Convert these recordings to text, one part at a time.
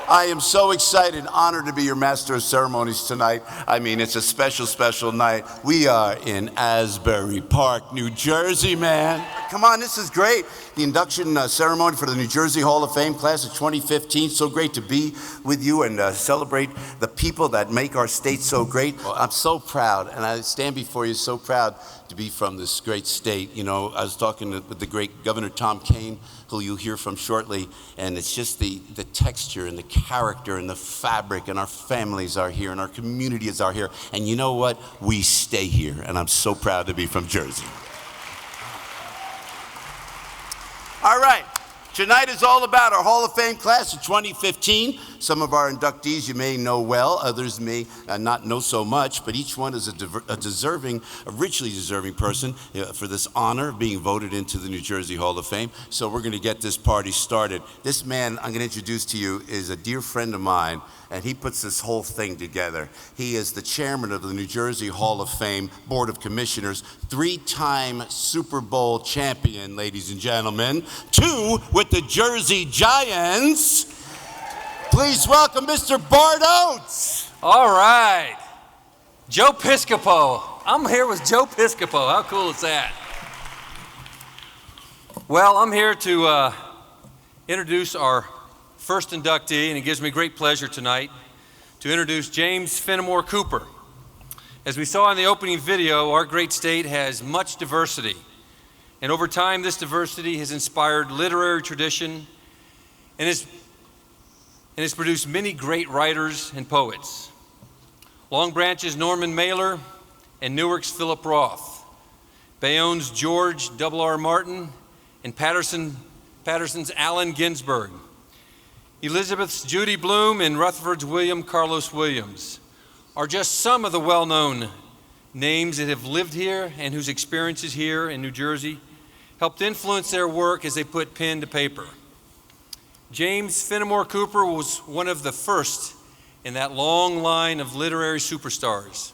I am so excited, honored to be your master of ceremonies tonight. I mean, it's a special, special night. We are in Asbury Park, New Jersey, man. Come on, this is great. The induction ceremony for the New Jersey Hall of Fame class of 2015. So great to be with you and celebrate the people that make our state so great. Well, I'm so proud, and I stand before you so proud to be from this great state. You know, I was talking with the great Governor Tom Kean, who you'll hear from shortly, and it's just the texture and the character and the fabric, and our families are here and our communities are here, and you know what? We stay here, and I'm so proud to be from Jersey. All right, tonight is all about our Hall of Fame class of 2015. Some of our inductees you may know well, others may not know so much, but each one is a richly deserving person for this honor of being voted into the New Jersey Hall of Fame. So we're gonna get this party started. This man I'm gonna introduce to you is a dear friend of mine, and he puts this whole thing together. He is the chairman of the New Jersey Hall of Fame Board of Commissioners, 3-time Super Bowl champion, ladies and gentlemen, 2 with the Jersey Giants. Please welcome Mr. Bart Oates. All right. Joe Piscopo. I'm here with Joe Piscopo. How cool is that? Well, I'm here to introduce our first inductee, and it gives me great pleasure tonight to introduce James Fenimore Cooper. As we saw in the opening video, our great state has much diversity. And over time, this diversity has inspired literary tradition and has produced many great writers and poets. Long Branch's Norman Mailer and Newark's Philip Roth, Bayonne's George R.R. Martin, and Patterson's Allen Ginsberg, Elizabeth's Judy Blume, and Rutherford's William Carlos Williams are just some of the well-known names that have lived here and whose experiences here in New Jersey helped influence their work as they put pen to paper. James Fenimore Cooper was one of the first in that long line of literary superstars.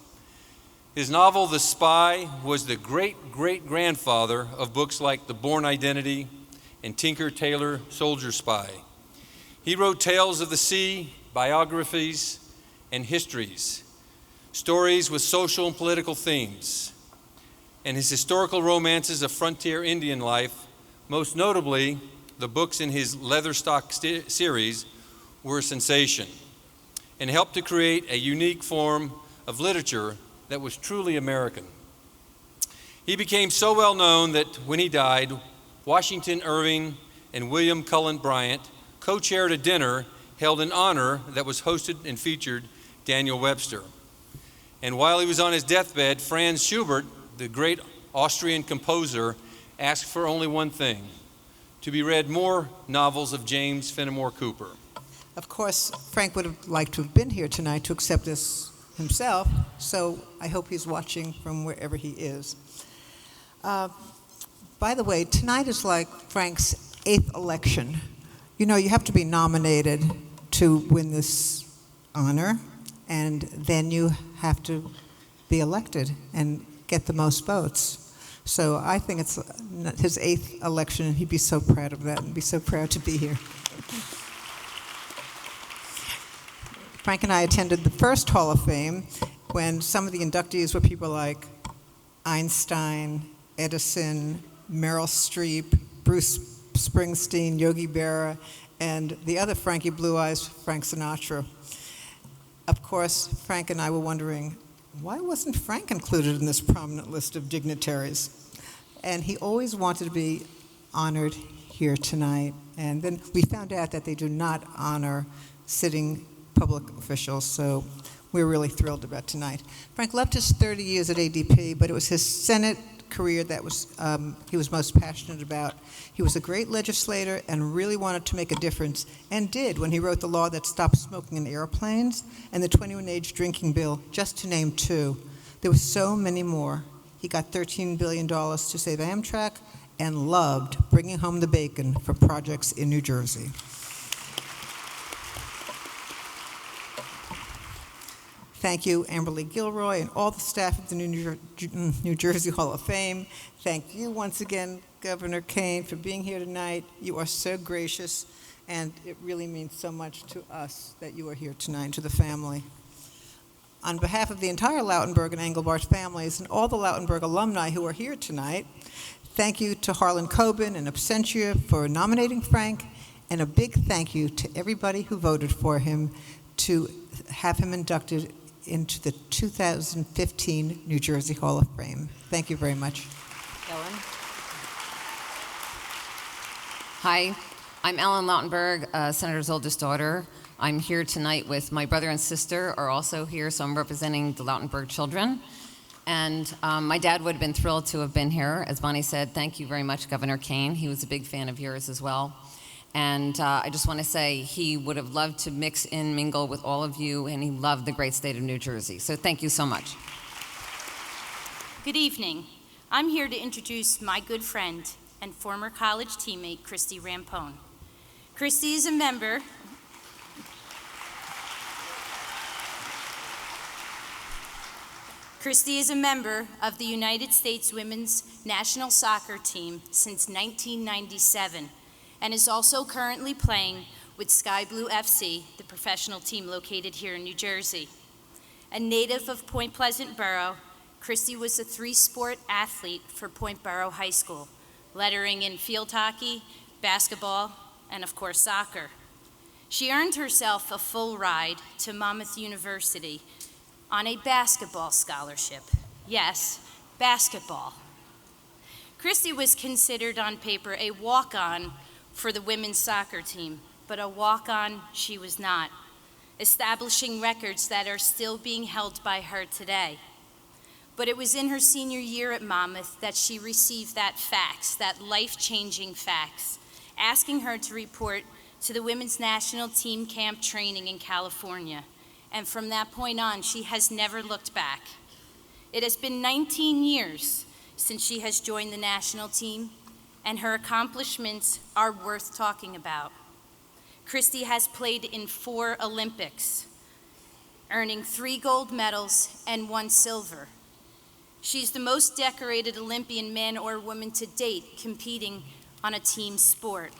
His novel, The Spy, was the great-great-grandfather of books like The Bourne Identity and Tinker Tailor Soldier Spy. He wrote tales of the sea, biographies, and histories, stories with social and political themes, and his historical romances of frontier Indian life, most notably the books in his Leatherstock series, were a sensation and helped to create a unique form of literature that was truly American. He became so well known that when he died, Washington Irving and William Cullen Bryant co-chaired a dinner held in honor that was hosted and featured Daniel Webster. And while he was on his deathbed, Franz Schubert, the great Austrian composer, asked for only one thing: to be read more novels of James Fenimore Cooper. Of course, Frank would have liked to have been here tonight to accept this himself, so I hope he's watching from wherever he is. By the way, tonight is like Frank's 8th election. You know, you have to be nominated to win this honor, and then you have to be elected and get the most votes. So I think it's his 8th election, and he'd be so proud of that and be so proud to be here. Frank and I attended the first Hall of Fame when some of the inductees were people like Einstein, Edison, Meryl Streep, Bruce Springsteen, Yogi Berra, and the other Frankie Blue Eyes, Frank Sinatra. Of course, Frank and I were wondering, why wasn't Frank included in this prominent list of dignitaries? And he always wanted to be honored here tonight. And then we found out that they do not honor sitting public officials, so we're really thrilled about tonight. Frank loved his 30 years at ADP, but it was his Senate career that he was most passionate about. He was a great legislator and really wanted to make a difference, and did when he wrote the law that stopped smoking in airplanes and the 21-age drinking bill, just to name 2. There were so many more. He got $13 billion to save Amtrak and loved bringing home the bacon for projects in New Jersey. Thank you, Amberly Gilroy, and all the staff of the New Jersey Hall of Fame. Thank you once again, Governor Kean, for being here tonight. You are so gracious, and it really means so much to us that you are here tonight, to the family. On behalf of the entire Lautenberg and Engelbart families and all the Lautenberg alumni who are here tonight, thank you to Harlan Coben and Absentia for nominating Frank, and a big thank you to everybody who voted for him to have him inducted into the 2015 New Jersey Hall of Fame. Thank you very much. Ellen? Hi, I'm Ellen Lautenberg, Senator's oldest daughter. I'm here tonight with my brother and sister are also here, so I'm representing the Lautenberg children. And my dad would have been thrilled to have been here. As Bonnie said, thank you very much, Governor Kane. He was a big fan of yours as well. And I just want to say he would have loved to mix and mingle with all of you, and he loved the great state of New Jersey. So thank you so much. Good evening. I'm here to introduce my good friend and former college teammate, Christy Rampone. Christy is a member of the United States Women's National Soccer Team since 1997 and is also currently playing with Sky Blue FC, the professional team located here in New Jersey. A native of Point Pleasant Borough, Christy was a three-sport athlete for Point Borough High School, lettering in field hockey, basketball, and of course soccer. She earned herself a full ride to Monmouth University on a basketball scholarship. Yes, basketball. Christy was considered on paper a walk-on for the women's soccer team, but a walk-on she was not, establishing records that are still being held by her today. But it was in her senior year at Monmouth that she received that fax, that life-changing fax, asking her to report to the women's national team camp training in California. And from that point on, she has never looked back. It has been 19 years since she has joined the national team, and her accomplishments are worth talking about. Christy has played in 4 Olympics, earning 3 gold medals and 1 silver. She's the most decorated Olympian man or woman to date competing on a team sport.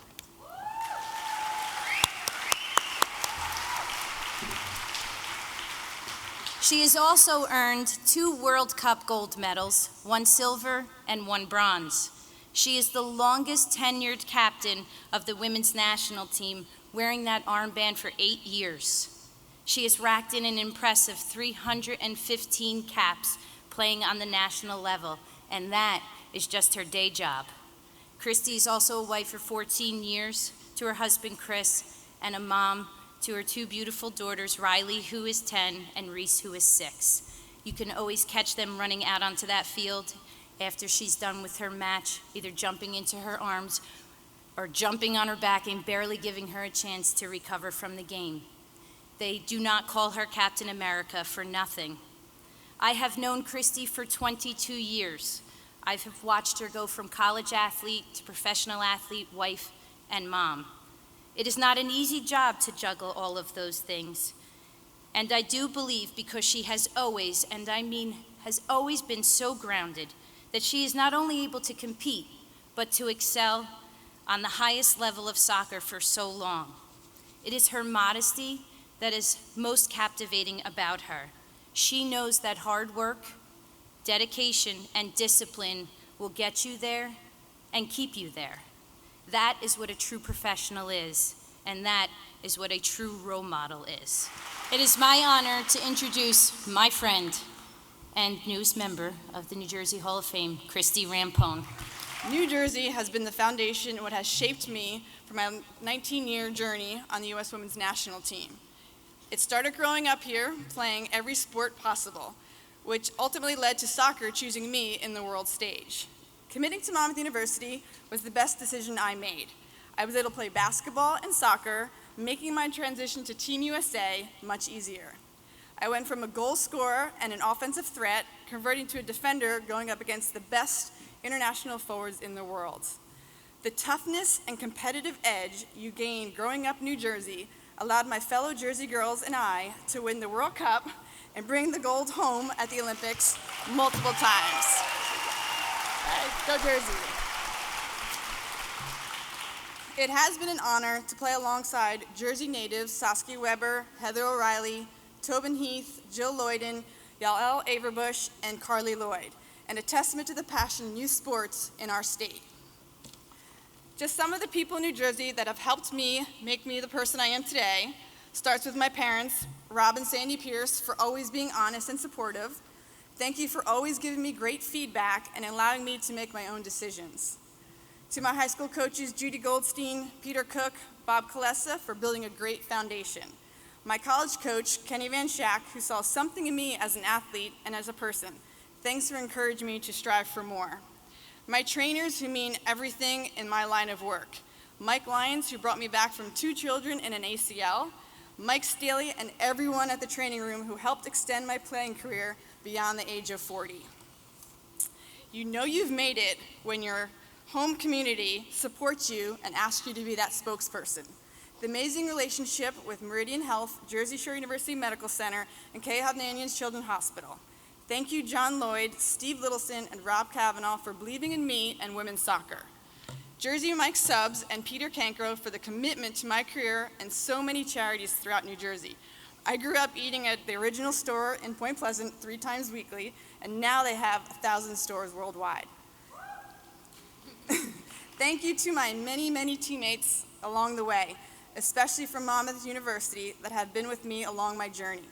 She has also earned 2 World Cup gold medals, 1 silver and 1 bronze. She is the longest tenured captain of the women's national team, wearing that armband for 8 years. She has racked in an impressive 315 caps playing on the national level, and that is just her day job. Christy is also a wife for 14 years to her husband, Chris, and a mom to her 2 beautiful daughters, Riley, who is 10, and Reese, who is 6. You can always catch them running out onto that field after she's done with her match, either jumping into her arms or jumping on her back and barely giving her a chance to recover from the game. They do not call her Captain America for nothing. I have known Christy for 22 years. I have watched her go from college athlete to professional athlete, wife, and mom. It is not an easy job to juggle all of those things. And I do believe, because she has always, and I mean has always been so grounded, that she is not only able to compete, but to excel on the highest level of soccer for so long. It is her modesty that is most captivating about her. She knows that hard work, dedication, and discipline will get you there and keep you there. That is what a true professional is, and that is what a true role model is. It is my honor to introduce my friend and newest member of the New Jersey Hall of Fame, Christy Rampone. New Jersey has been the foundation and what has shaped me for my 19-year journey on the U.S. Women's National Team. It started growing up here, playing every sport possible, which ultimately led to soccer choosing me in the world stage. Committing to Monmouth University was the best decision I made. I was able to play basketball and soccer, making my transition to Team USA much easier. I went from a goal scorer and an offensive threat, converting to a defender going up against the best international forwards in the world. The toughness and competitive edge you gained growing up in New Jersey allowed my fellow Jersey girls and I to win the World Cup and bring the gold home at the Olympics multiple times. All right, go Jersey. It has been an honor to play alongside Jersey natives Saskia Weber, Heather O'Reilly, Tobin Heath, Jill Lloyden, Yael Averbush, and Carly Lloyd, and a testament to the passion in youth sports in our state. Just some of the people in New Jersey that have helped me make me the person I am today starts with my parents, Rob and Sandy Pierce, for always being honest and supportive. Thank you for always giving me great feedback and allowing me to make my own decisions. To my high school coaches, Judy Goldstein, Peter Cook, Bob Kalesa, for building a great foundation. My college coach, Kenny Van Schack, who saw something in me as an athlete and as a person. Thanks for encouraging me to strive for more. My trainers, who mean everything in my line of work. Mike Lyons, who brought me back from 2 children and an ACL. Mike Staley, and everyone at the training room who helped extend my playing career beyond the age of 40. You know you've made it when your home community supports you and asks you to be that spokesperson. The amazing relationship with Meridian Health, Jersey Shore University Medical Center, and K. Hovnanians Children's Hospital. Thank you, John Lloyd, Steve Littleson, and Rob Kavanaugh for believing in me and women's soccer. Jersey Mike Subs and Peter Cancro for the commitment to my career and so many charities throughout New Jersey. I grew up eating at the original store in Point Pleasant 3 times weekly, and now they have 1,000 stores worldwide. Thank you to my many, many teammates along the way, especially from Monmouth University that have been with me along my journey.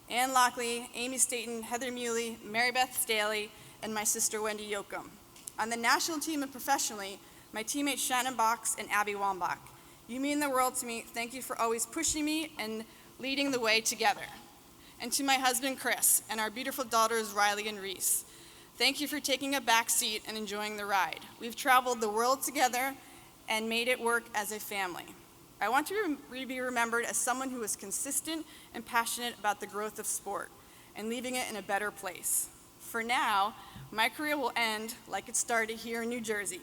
Ann Lockley, Amy Staten, Heather Muley, Mary Beth Staley, and my sister Wendy Yoakum. On the national team and professionally, my teammates Shannon Box and Abby Wambach. You mean the world to me. Thank you for always pushing me and leading the way together. And to my husband Chris and our beautiful daughters Riley and Reese. Thank you for taking a back seat and enjoying the ride. We've traveled the world together and made it work as a family. I want to be remembered as someone who is consistent and passionate about the growth of sport and leaving it in a better place. For now, my career will end like it started here in New Jersey.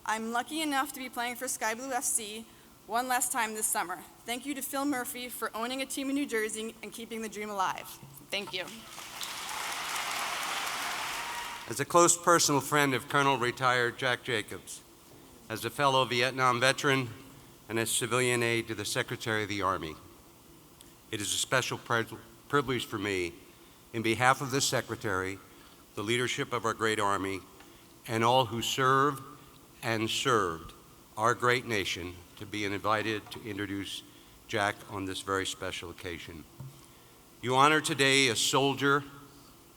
I'm lucky enough to be playing for Sky Blue FC one last time this summer. Thank you to Phil Murphy for owning a team in New Jersey and keeping the dream alive. Thank you. As a close personal friend of Colonel retired Jack Jacobs, as a fellow Vietnam veteran, and as civilian aide to the Secretary of the Army, it is a special privilege for me, in behalf of the Secretary, the leadership of our great Army, and all who serve and served our great nation, to be invited to introduce Jack on this very special occasion. You honor today a soldier,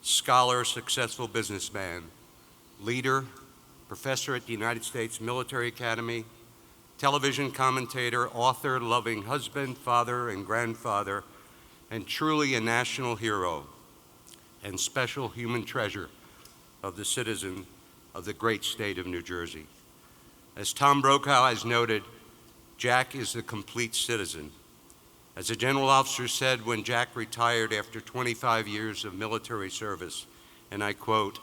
scholar, successful businessman, leader, professor at the United States Military Academy, television commentator, author, loving husband, father, and grandfather, and truly a national hero and special human treasure of the citizen of the great state of New Jersey. As Tom Brokaw has noted, Jack is the complete citizen. As a general officer said when Jack retired after 25 years of military service, and I quote,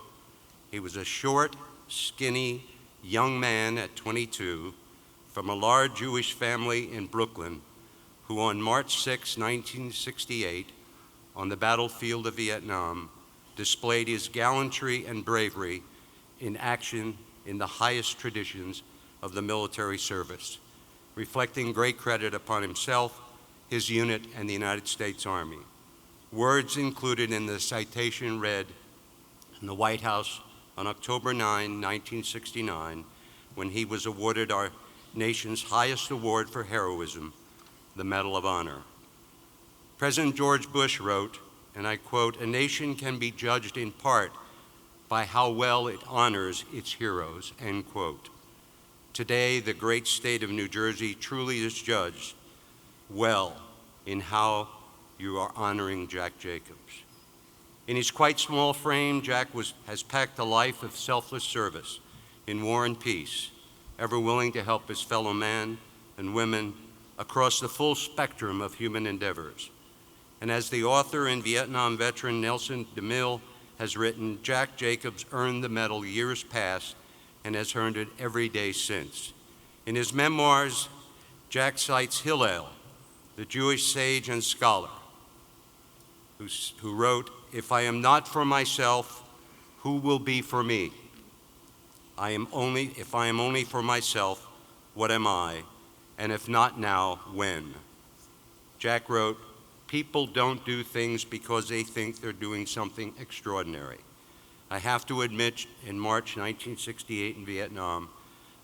"He was a short, skinny, young man at 22 from a large Jewish family in Brooklyn who on March 6, 1968, on the battlefield of Vietnam, displayed his gallantry and bravery in action in the highest traditions of the military service, reflecting great credit upon himself, his unit, and the United States Army." Words included in the citation read in the White House on October 9, 1969, when he was awarded our nation's highest award for heroism, the Medal of Honor. President George Bush wrote, and I quote, "A nation can be judged in part by how well it honors its heroes," end quote. Today, the great state of New Jersey truly is judged well in how you are honoring Jack Jacobs. In his quite small frame, Jack has packed a life of selfless service in war and peace, ever willing to help his fellow man and women across the full spectrum of human endeavors. And as the author and Vietnam veteran Nelson DeMille has written, Jack Jacobs earned the medal years past and has earned it every day since. In his memoirs, Jack cites Hillel, the Jewish sage and scholar, who wrote, "If I am not for myself, who will be for me? If I am only for myself, what am I? And if not now, when? Jack wrote, "People don't do things because they think they're doing something extraordinary." I have to admit, in March 1968 in Vietnam,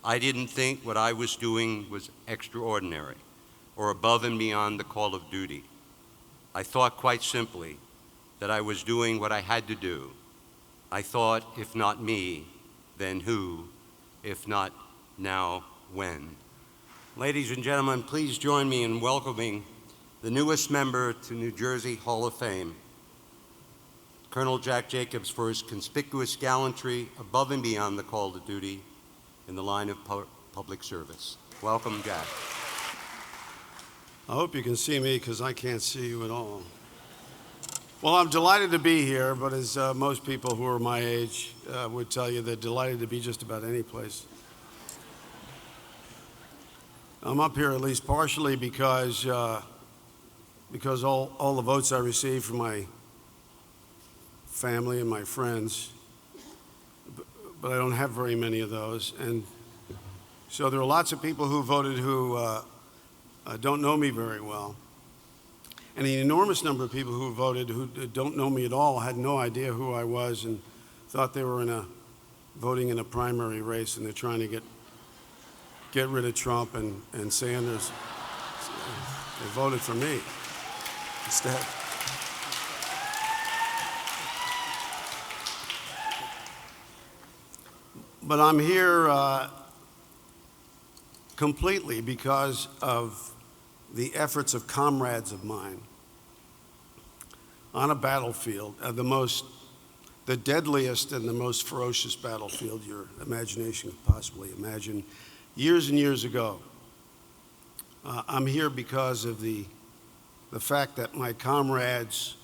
I didn't think what I was doing was extraordinary or above and beyond the call of duty. I thought quite simply that I was doing what I had to do. I thought, if not me, then who? If not now, when? Ladies and gentlemen, please join me in welcoming the newest member to New Jersey Hall of Fame, Colonel Jack Jacobs, for his conspicuous gallantry above and beyond the call to duty in the line of public service. Welcome, Jack. I hope you can see me because I can't see you at all. Well, I'm delighted to be here, but as most people who are my age would tell you, they're delighted to be just about any place. I'm up here at least partially because all the votes I received from my family and my friends, but I don't have very many of those. And so there are lots of people who voted who don't know me very well. And an enormous number of people who voted who don't know me at all, had no idea who I was, and thought they were voting in a primary race, and they're trying to get rid of Trump and Sanders. They voted for me instead. But I'm here completely because of the efforts of comrades of mine on a battlefield, the deadliest and the most ferocious battlefield your imagination could possibly imagine, years and years ago. I'm here because of the fact that my comrades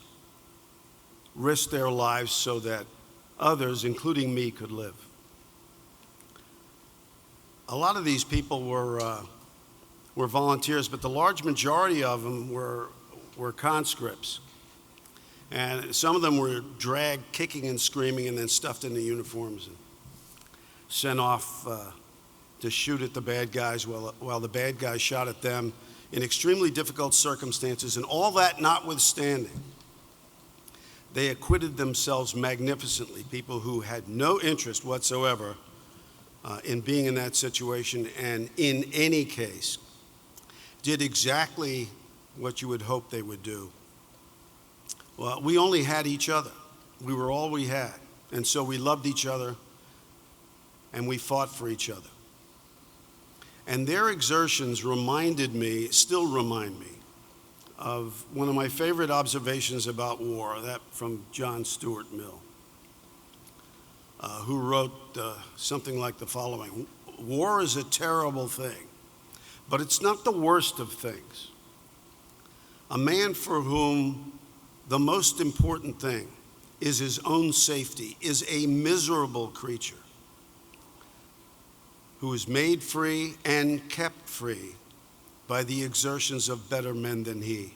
risked their lives so that others, including me, could live. A lot of these people were volunteers, but the large majority of them were conscripts. And some of them were dragged kicking and screaming and then stuffed into uniforms and sent off to shoot at the bad guys while the bad guys shot at them in extremely difficult circumstances. And all that notwithstanding, they acquitted themselves magnificently, people who had no interest whatsoever in being in that situation, and in any case, did exactly what you would hope they would do. Well, we only had each other. We were all we had. And so we loved each other, and we fought for each other. And their exertions still remind me, of one of my favorite observations about war, that from John Stuart Mill, who wrote something like the following: "War is a terrible thing, but it's not the worst of things. A man for whom the most important thing is his own safety is a miserable creature who is made free and kept free by the exertions of better men than he."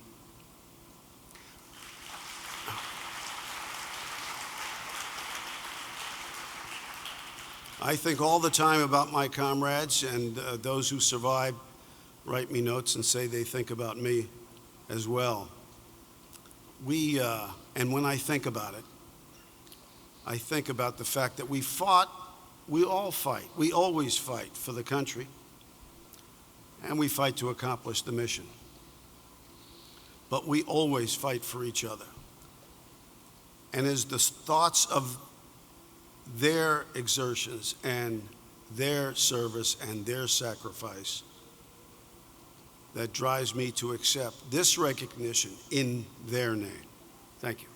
I think all the time about my comrades, and those who survived write me notes and say they think about me as well. And when I think about it, I think about the fact that we all fight, we always fight for the country, and we fight to accomplish the mission. But we always fight for each other. And as the thoughts of their exertions and their service and their sacrifice that drives me to accept this recognition in their name. Thank you.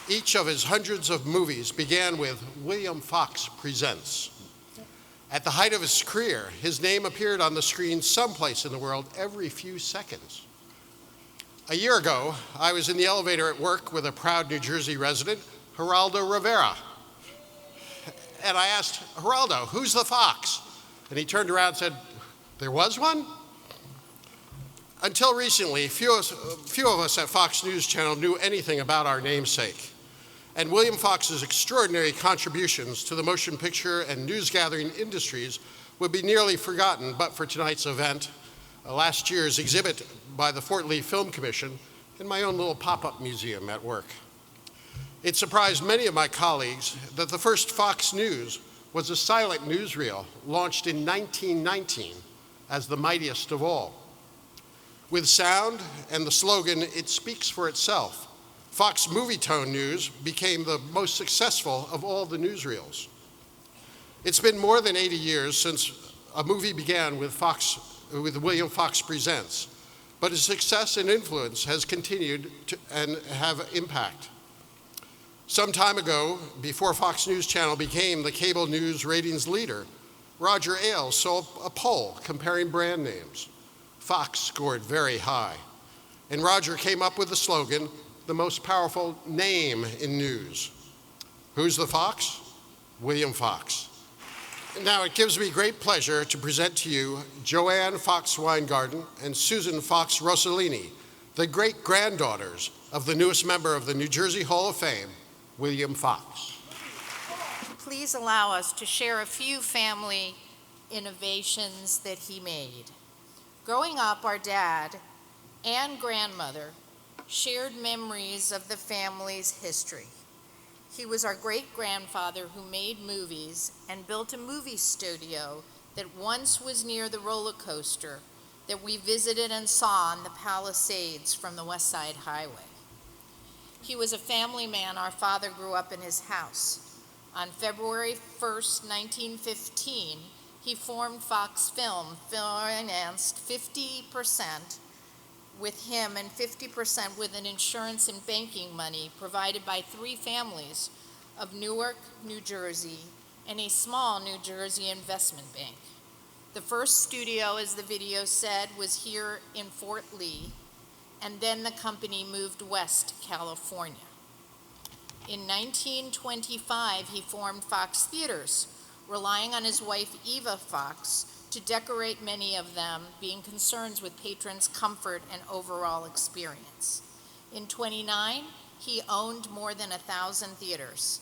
Each of his hundreds of movies began with William Fox Presents. At the height of his career, his name appeared on the screen someplace in the world every few seconds. A year ago, I was in the elevator at work with a proud New Jersey resident, Geraldo Rivera. And I asked, "Geraldo, who's the fox?" And he turned around and said, "There was one?" Until recently, few of us at Fox News Channel knew anything about our namesake. And William Fox's extraordinary contributions to the motion picture and news gathering industries would be nearly forgotten but for tonight's event, last year's exhibit by the Fort Lee Film Commission, and my own little pop-up museum at work. It surprised many of my colleagues that the first Fox News was a silent newsreel launched in 1919 as the mightiest of all. With sound and the slogan, "It speaks for itself," Fox Movietone News became the most successful of all the newsreels. It's been more than 80 years since a movie began with William Fox Presents, but its success and influence has continued to and have impact. Some time ago, before Fox News Channel became the cable news ratings leader, Roger Ailes saw a poll comparing brand names. Fox scored very high, and Roger came up with the slogan, "The most powerful name in news." Who's the Fox? William Fox. Now it gives me great pleasure to present to you Joanne Fox Weingarten and Susan Fox Rossellini, the great-granddaughters of the newest member of the New Jersey Hall of Fame, William Fox. Please allow us to share a few family innovations that he made. Growing up, our dad and grandmother shared memories of the family's history. He was our great-grandfather who made movies and built a movie studio that once was near the roller coaster that we visited and saw on the Palisades from the West Side Highway. He was a family man. Our father grew up in his house. On February 1st, 1915, he formed Fox Film, financed 50% with him and 50% with an insurance and banking money provided by three families of Newark, New Jersey, and a small New Jersey investment bank. The first studio, as the video said, was here in Fort Lee, and then the company moved west to California. In 1925, he formed Fox Theaters, relying on his wife Eva Fox to decorate many of them, being concerned with patrons' comfort and overall experience. In 29, he owned more than 1,000 theaters.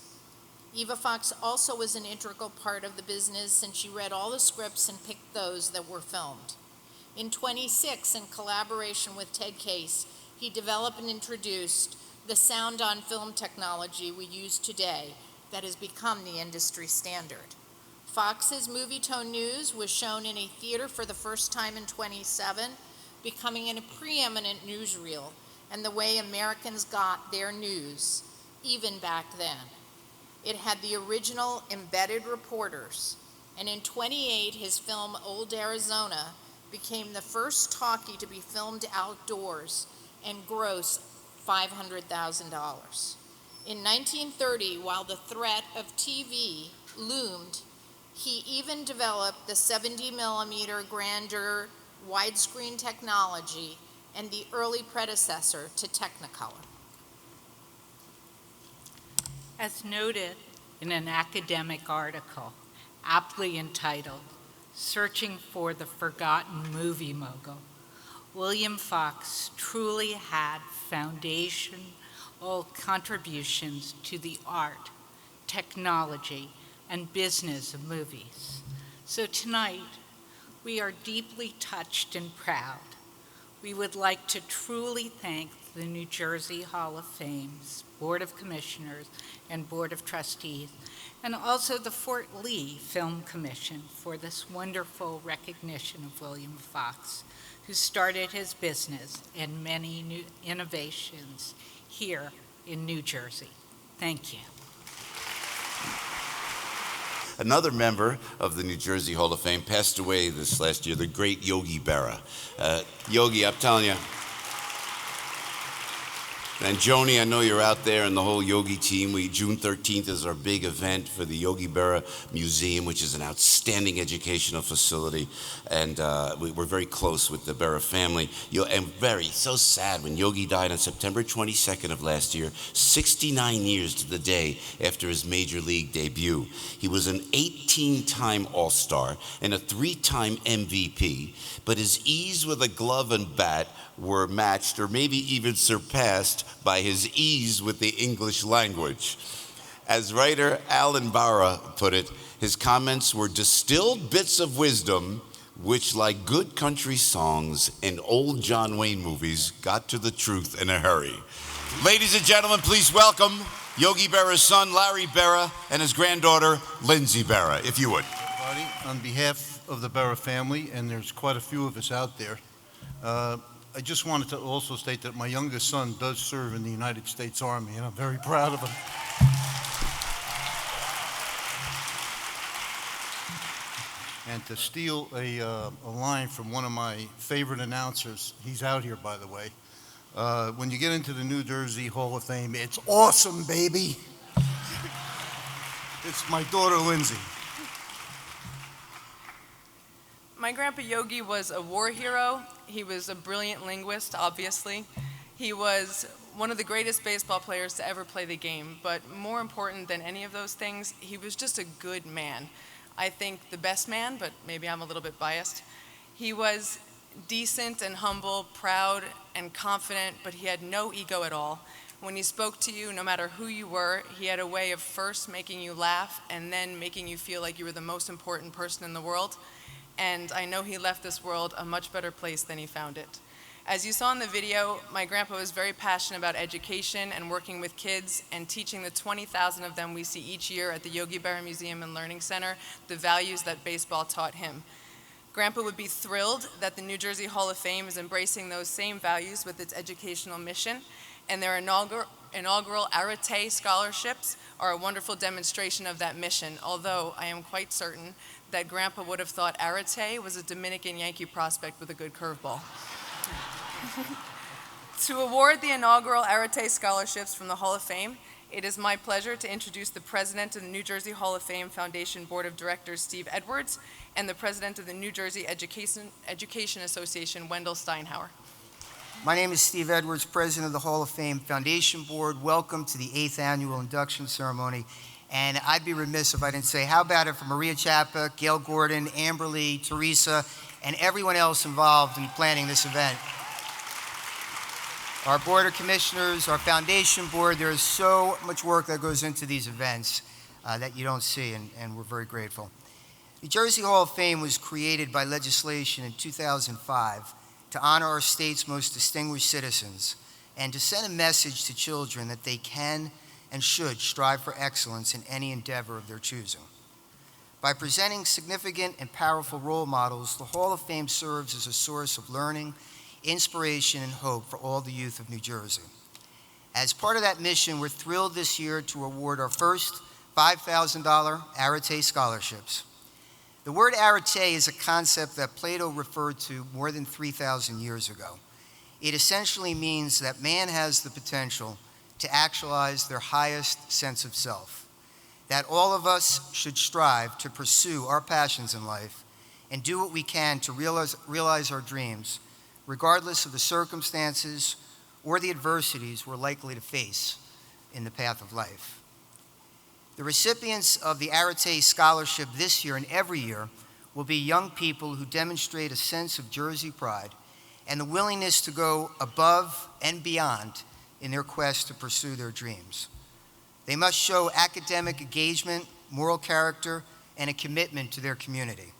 Eva Fox also was an integral part of the business since she read all the scripts and picked those that were filmed. In 26, in collaboration with Ted Case, he developed and introduced the sound on film technology we use today that has become the industry standard. Fox's Movietone News was shown in a theater for the first time in 27, becoming a preeminent newsreel and the way Americans got their news, even back then. It had the original embedded reporters, and in 28, his film Old Arizona became the first talkie to be filmed outdoors and grossed $500,000. In 1930, while the threat of TV loomed, he even developed the 70mm grandeur widescreen technology and the early predecessor to Technicolor. As noted in an academic article aptly entitled, "Searching for the Forgotten Movie Mogul," William Fox truly had foundational contributions to the art, technology, and business of movies. So tonight, we are deeply touched and proud. We would like to truly thank the New Jersey Hall of Fame's Board of Commissioners and Board of Trustees, and also the Fort Lee Film Commission for this wonderful recognition of William Fox, who started his business and many new innovations here in New Jersey. Thank you. Another member of the New Jersey Hall of Fame passed away this last year, the great Yogi Berra. Yogi, I'm telling you. And Joni, I know you're out there and the whole Yogi team. June 13th is our big event for the Yogi Berra Museum, which is an outstanding educational facility. And we're very close with the Berra family. And so sad when Yogi died on September 22nd of last year, 69 years to the day after his major league debut. He was an 18-time All-Star and a 3-time MVP, but his ease with a glove and bat were matched or maybe even surpassed by his ease with the English language. As writer Alan Barra put it, His comments were distilled bits of wisdom, which, like good country songs and old John Wayne movies, got to the truth in a hurry. Ladies and gentlemen, please welcome Yogi Berra's son, Larry Berra, and his granddaughter, Lindsay Berra, if you would. Everybody, on behalf of the Berra family, and there's quite a few of us out there, I just wanted to also state that my youngest son does serve in the United States Army, and I'm very proud of him. And to steal a line from one of my favorite announcers, he's out here, by the way, when you get into the New Jersey Hall of Fame, it's awesome, baby. It's my daughter, Lindsay. My grandpa Yogi was a war hero. He was a brilliant linguist, obviously. He was one of the greatest baseball players to ever play the game, but more important than any of those things, he was just a good man. I think the best man, but maybe I'm a little bit biased. He was decent and humble, proud and confident, but he had no ego at all. When he spoke to you, no matter who you were, he had a way of first making you laugh and then making you feel like you were the most important person in the world. And I know he left this world a much better place than he found it. As you saw in the video, my grandpa was very passionate about education and working with kids and teaching the 20,000 of them we see each year at the Yogi Berra Museum and Learning Center the values that baseball taught him. Grandpa would be thrilled that the New Jersey Hall of Fame is embracing those same values with its educational mission, and their inaugural Arete scholarships are a wonderful demonstration of that mission, although I am quite certain that Grandpa would have thought Arete was a Dominican Yankee prospect with a good curveball. To award the inaugural Arete scholarships from the Hall of Fame, it is my pleasure to introduce the President of the New Jersey Hall of Fame Foundation Board of Directors, Steve Edwards, and the President of the New Jersey Education Association, Wendell Steinhauer. My name is Steve Edwards, President of the Hall of Fame Foundation Board. Welcome to the 8th Annual Induction Ceremony. And I'd be remiss if I didn't say, how about it for Maria Chapek, Gail Gordon, Amber Lee, Teresa, and everyone else involved in planning this event. Our Board of Commissioners, our Foundation Board, there is so much work that goes into these events that you don't see, and we're very grateful. The Jersey Hall of Fame was created by legislation in 2005 to honor our state's most distinguished citizens and to send a message to children that they can and should strive for excellence in any endeavor of their choosing. By presenting significant and powerful role models, the Hall of Fame serves as a source of learning, inspiration, and hope for all the youth of New Jersey. As part of that mission, we're thrilled this year to award our first $5,000 Arete scholarships. The word arete is a concept that Plato referred to more than 3,000 years ago. It essentially means that man has the potential to actualize their highest sense of self, that all of us should strive to pursue our passions in life and do what we can to realize our dreams, regardless of the circumstances or the adversities we're likely to face in the path of life. The recipients of the Arete Scholarship this year and every year will be young people who demonstrate a sense of Jersey pride and the willingness to go above and beyond in their quest to pursue their dreams. They must show academic engagement, moral character, and a commitment to their community.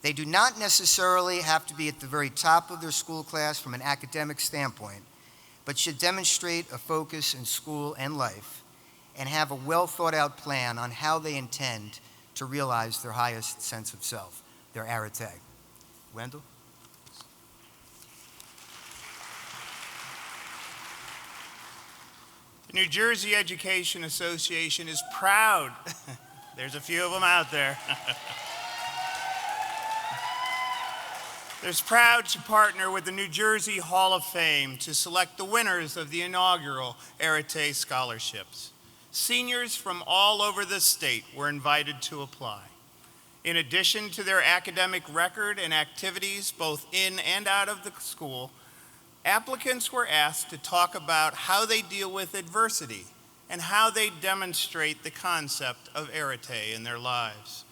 They do not necessarily have to be at the very top of their school class from an academic standpoint, but should demonstrate a focus in school and life and have a well-thought-out plan on how they intend to realize their highest sense of self, their arete. Wendell? The New Jersey Education Association is proud. There's a few of them out there. There's proud to partner with the New Jersey Hall of Fame to select the winners of the inaugural Arete scholarships. Seniors from all over the state were invited to apply. In addition to their academic record and activities both in and out of the school, applicants were asked to talk about how they deal with adversity and how they demonstrate the concept of arete in their lives.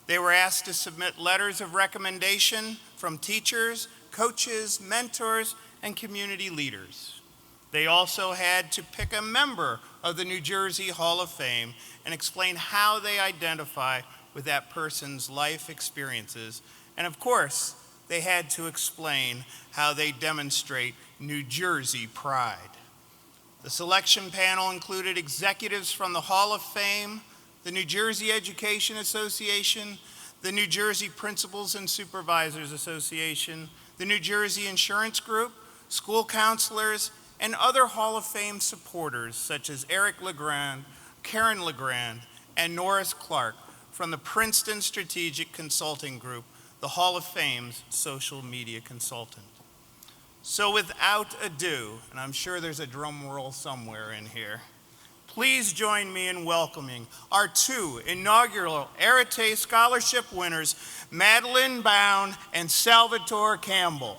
They were asked to submit letters of recommendation from teachers, coaches, mentors, and community leaders. They also had to pick a member of the New Jersey Hall of Fame and explain how they identify with that person's life experiences. And of course, they had to explain how they demonstrate New Jersey pride. The selection panel included executives from the Hall of Fame, the New Jersey Education Association, the New Jersey Principals and Supervisors Association, the New Jersey Insurance Group, school counselors, and other Hall of Fame supporters such as Eric LeGrand, Karen LeGrand, and Norris Clark from the Princeton Strategic Consulting Group, the Hall of Fame's social media consultant. So without ado, and I'm sure there's a drum roll somewhere in here, please join me in welcoming our two inaugural Arete Scholarship winners, Madeline Bound and Salvatore Campbell.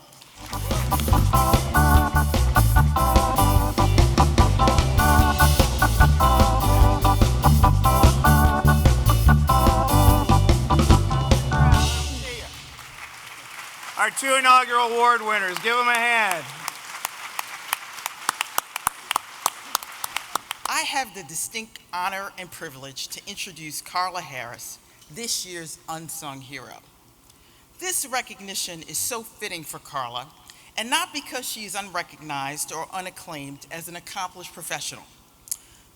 Our two inaugural award winners, give them a hand. I have the distinct honor and privilege to introduce Carla Harris, this year's unsung hero. This recognition is so fitting for Carla, and not because she is unrecognized or unacclaimed as an accomplished professional.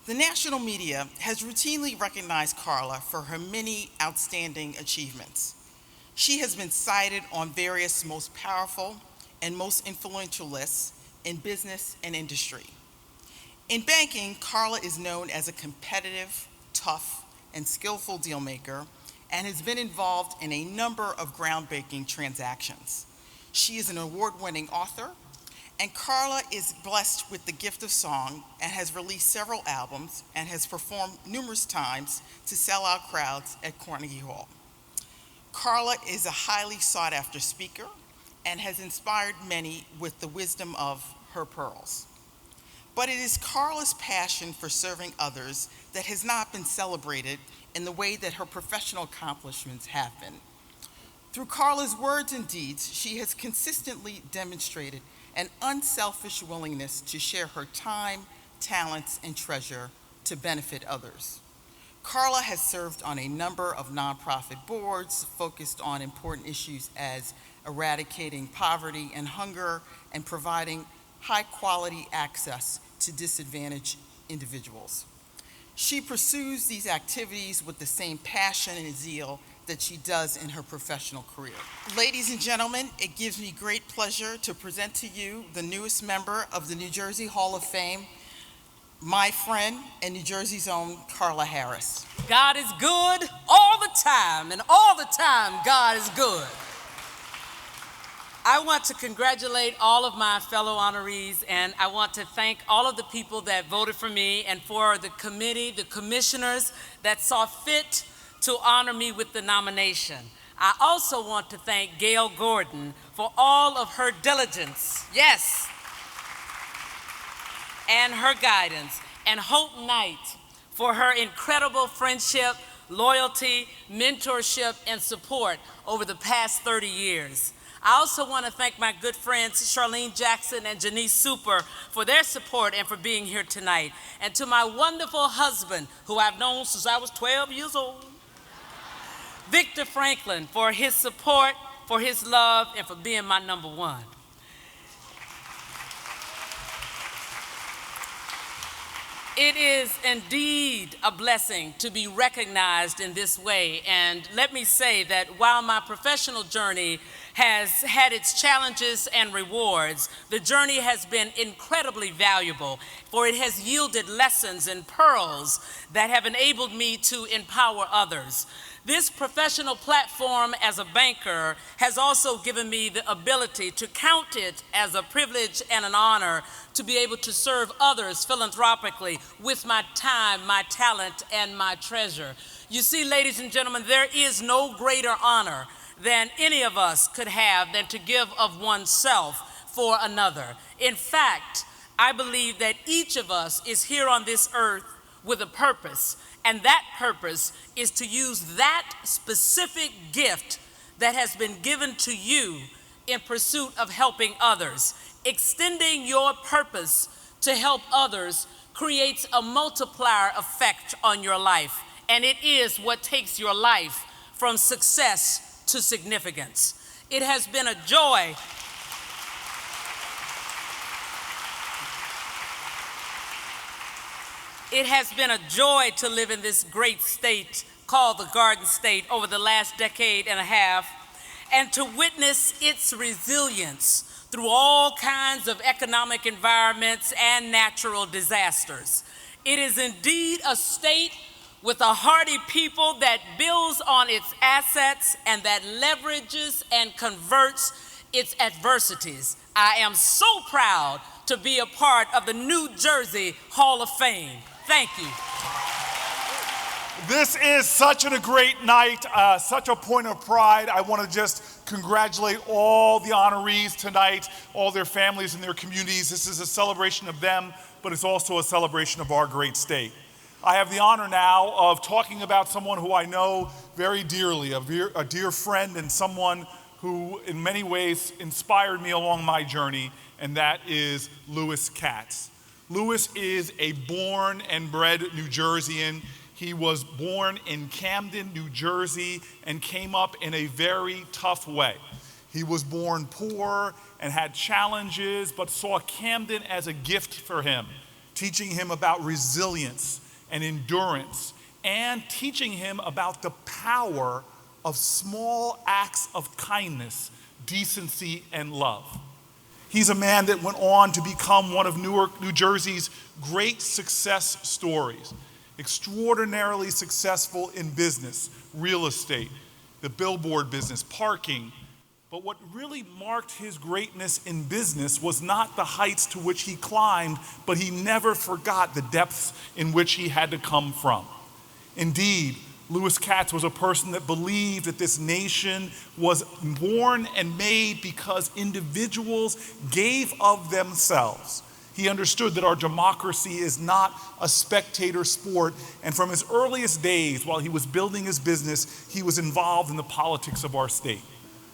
The national media has routinely recognized Carla for her many outstanding achievements. She has been cited on various most powerful and most influential lists in business and industry. In banking, Carla is known as a competitive, tough, and skillful dealmaker and has been involved in a number of groundbreaking transactions. She is an award-winning author, and Carla is blessed with the gift of song and has released several albums and has performed numerous times to sell out crowds at Carnegie Hall. Carla is a highly sought-after speaker and has inspired many with the wisdom of her pearls. But it is Carla's passion for serving others that has not been celebrated in the way that her professional accomplishments have been. Through Carla's words and deeds, she has consistently demonstrated an unselfish willingness to share her time, talents, and treasure to benefit others. Carla has served on a number of nonprofit boards focused on important issues as eradicating poverty and hunger and providing high-quality access to disadvantaged individuals. She pursues these activities with the same passion and zeal that she does in her professional career. Ladies and gentlemen, it gives me great pleasure to present to you the newest member of the New Jersey Hall of Fame, my friend and New Jersey's own Carla Harris. God is good all the time, and all the time God is good. I want to congratulate all of my fellow honorees, and I want to thank all of the people that voted for me and for the committee, the commissioners that saw fit to honor me with the nomination. I also want to thank Gail Gordon for all of her diligence, yes, and her guidance, and Hope Knight for her incredible friendship, loyalty, mentorship, and support over the past 30 years. I also want to thank my good friends Charlene Jackson and Janice Super for their support and for being here tonight. And to my wonderful husband, who I've known since I was 12 years old, Victor Franklin, for his support, for his love, and for being my number one. It is indeed a blessing to be recognized in this way, and let me say that while my professional journey has had its challenges and rewards, the journey has been incredibly valuable, for it has yielded lessons and pearls that have enabled me to empower others. This professional platform as a banker has also given me the ability to count it as a privilege and an honor to be able to serve others philanthropically with my time, my talent, and my treasure. You see, ladies and gentlemen, there is no greater honor than any of us could have than to give of oneself for another. In fact, I believe that each of us is here on this earth with a purpose, and that purpose is to use that specific gift that has been given to you in pursuit of helping others. Extending your purpose to help others creates a multiplier effect on your life, and it is what takes your life from success to significance. It has been a joy. It has been a joy to live in this great state called the Garden State over the last decade and a half, and to witness its resilience through all kinds of economic environments and natural disasters. It is indeed a state with a hardy people that builds on its assets and that leverages and converts its adversities. I am so proud to be a part of the New Jersey Hall of Fame. Thank you. This is such a great night, such a point of pride. I want to just congratulate all the honorees tonight, all their families and their communities. This is a celebration of them, but it's also a celebration of our great state. I have the honor now of talking about someone who I know very dearly, a dear friend and someone who in many ways inspired me along my journey, and that is Lewis Katz. Lewis is a born and bred New Jerseyan. He was born in Camden, New Jersey, and came up in a very tough way. He was born poor and had challenges, but saw Camden as a gift for him, teaching him about resilience and endurance, and teaching him about the power of small acts of kindness, decency, and love. He's a man that went on to become one of New Jersey's great success stories. Extraordinarily successful in business, real estate, the billboard business, parking. But what really marked his greatness in business was not the heights to which he climbed, but he never forgot the depths in which he had to come from. Indeed, Lewis Katz was a person that believed that this nation was born and made because individuals gave of themselves. He understood that our democracy is not a spectator sport, and from his earliest days, while he was building his business, he was involved in the politics of our state.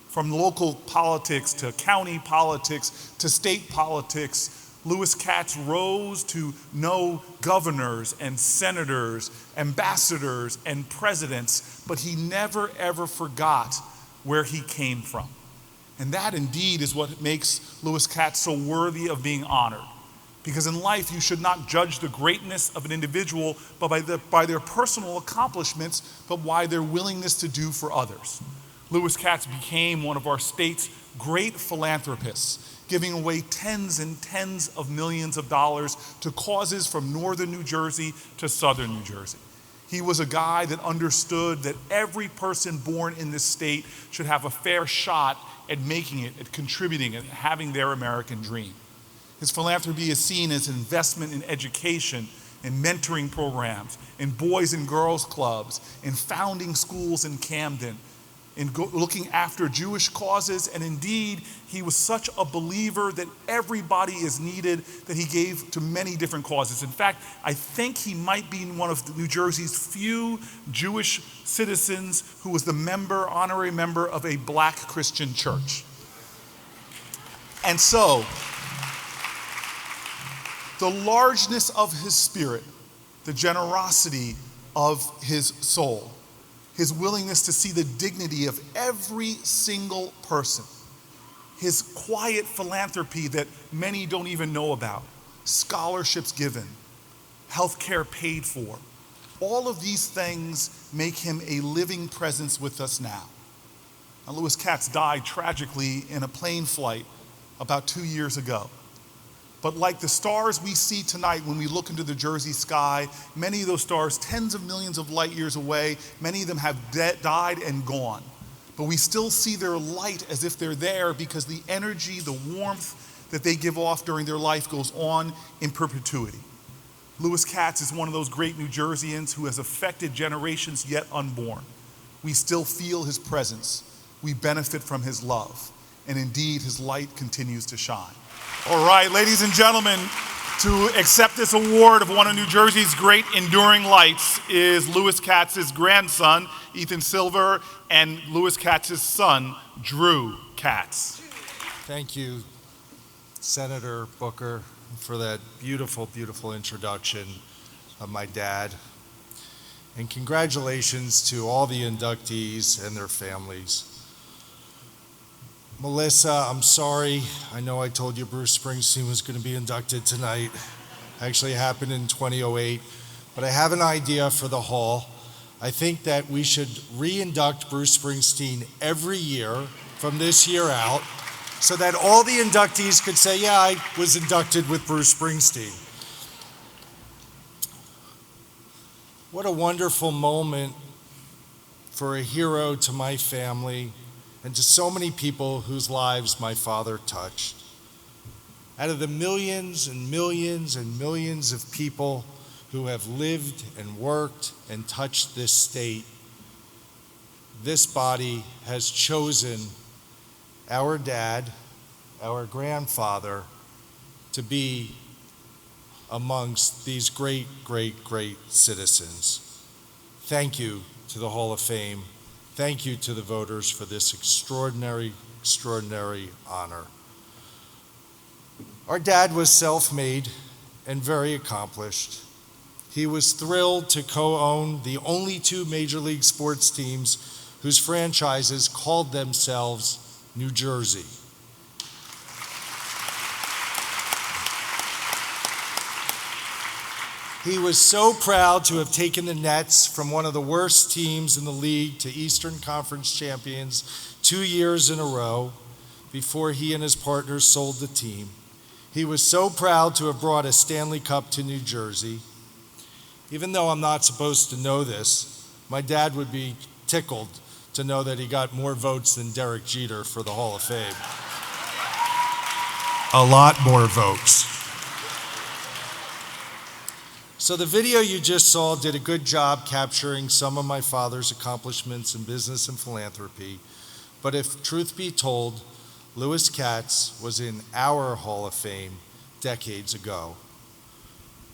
From local politics to county politics to state politics, Lewis Katz rose to know governors and senators, ambassadors and presidents, but he never ever forgot where he came from. And that indeed is what makes Lewis Katz so worthy of being honored. Because in life, you should not judge the greatness of an individual by their personal accomplishments, but by their willingness to do for others. Lewis Katz became one of our state's great philanthropists, giving away tens and tens of millions of dollars to causes from northern New Jersey to southern New Jersey. He was a guy that understood that every person born in this state should have a fair shot at making it, at contributing, at having their American dream. His philanthropy is seen as investment in education, in mentoring programs, in boys and girls clubs, in founding schools in Camden, in looking after Jewish causes, and indeed, he was such a believer that everybody is needed that he gave to many different causes. In fact, I think he might be one of New Jersey's few Jewish citizens who was the honorary member of a black Christian church. And so, the largeness of his spirit, the generosity of his soul, his willingness to see the dignity of every single person, his quiet philanthropy that many don't even know about, scholarships given, health care paid for, all of these things make him a living presence with us now. Now, Lewis Katz died tragically in a plane flight about 2 years ago. But like the stars we see tonight when we look into the Jersey sky, many of those stars, tens of millions of light years away, many of them have died and gone. But we still see their light as if they're there because the energy, the warmth that they give off during their life goes on in perpetuity. Lewis Katz is one of those great New Jerseyans who has affected generations yet unborn. We still feel his presence. We benefit from his love. And indeed, his light continues to shine. All right, ladies and gentlemen, to accept this award of one of New Jersey's great enduring lights is Lewis Katz's grandson, Ethan Silver, and Lewis Katz's son, Drew Katz. Thank you, Senator Booker, for that beautiful, beautiful introduction of my dad. And congratulations to all the inductees and their families. Melissa, I'm sorry. I know I told you Bruce Springsteen was going to be inducted tonight. Actually, it happened in 2008. But I have an idea for the hall. I think that we should re-induct Bruce Springsteen every year from this year out so that all the inductees could say, yeah, I was inducted with Bruce Springsteen. What a wonderful moment for a hero to my family and to so many people whose lives my father touched. Out of the millions and millions and millions of people who have lived and worked and touched this state, this body has chosen our dad, our grandfather, to be amongst these great, great, great citizens. Thank you to the Hall of Fame. Thank you to the voters for this extraordinary, extraordinary honor. Our dad was self-made and very accomplished. He was thrilled to co-own the only two Major League sports teams whose franchises called themselves New Jersey. He was so proud to have taken the Nets from one of the worst teams in the league to Eastern Conference champions 2 years in a row before he and his partners sold the team. He was so proud to have brought a Stanley Cup to New Jersey. Even though I'm not supposed to know this, my dad would be tickled to know that he got more votes than Derek Jeter for the Hall of Fame. A lot more votes. So the video you just saw did a good job capturing some of my father's accomplishments in business and philanthropy. But if truth be told, Lewis Katz was in our Hall of Fame decades ago.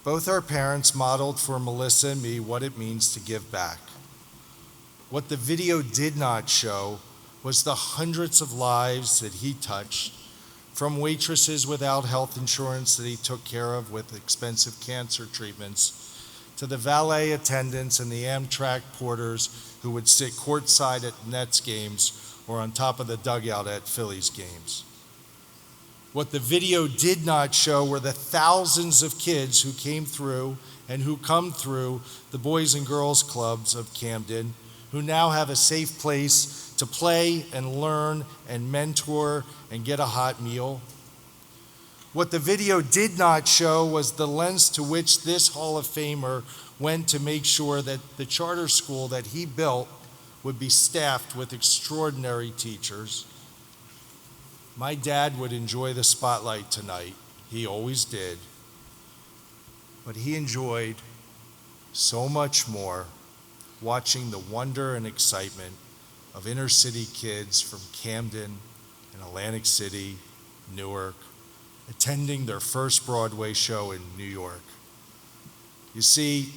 Both our parents modeled for Melissa and me what it means to give back. What the video did not show was the hundreds of lives that he touched, from waitresses without health insurance that he took care of with expensive cancer treatments, to the valet attendants and the Amtrak porters who would sit courtside at Nets games or on top of the dugout at Phillies games. What the video did not show were the thousands of kids who came through and who come through the Boys and Girls Clubs of Camden, who now have a safe place to play and learn and mentor and get a hot meal. What the video did not show was the lengths to which this Hall of Famer went to make sure that the charter school that he built would be staffed with extraordinary teachers. My dad would enjoy the spotlight tonight. He always did. But he enjoyed so much more watching the wonder and excitement of inner city kids from Camden and Atlantic City, Newark, attending their first Broadway show in New York. You see,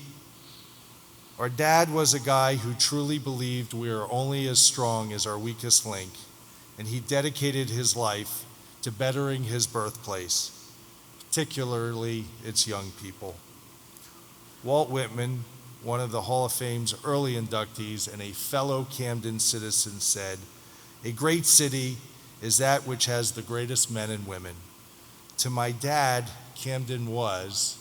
our dad was a guy who truly believed we are only as strong as our weakest link, and he dedicated his life to bettering his birthplace, particularly its young people. Walt Whitman, one of the Hall of Fame's early inductees and a fellow Camden citizen, said, "A great city is that which has the greatest men and women." To my dad, Camden was,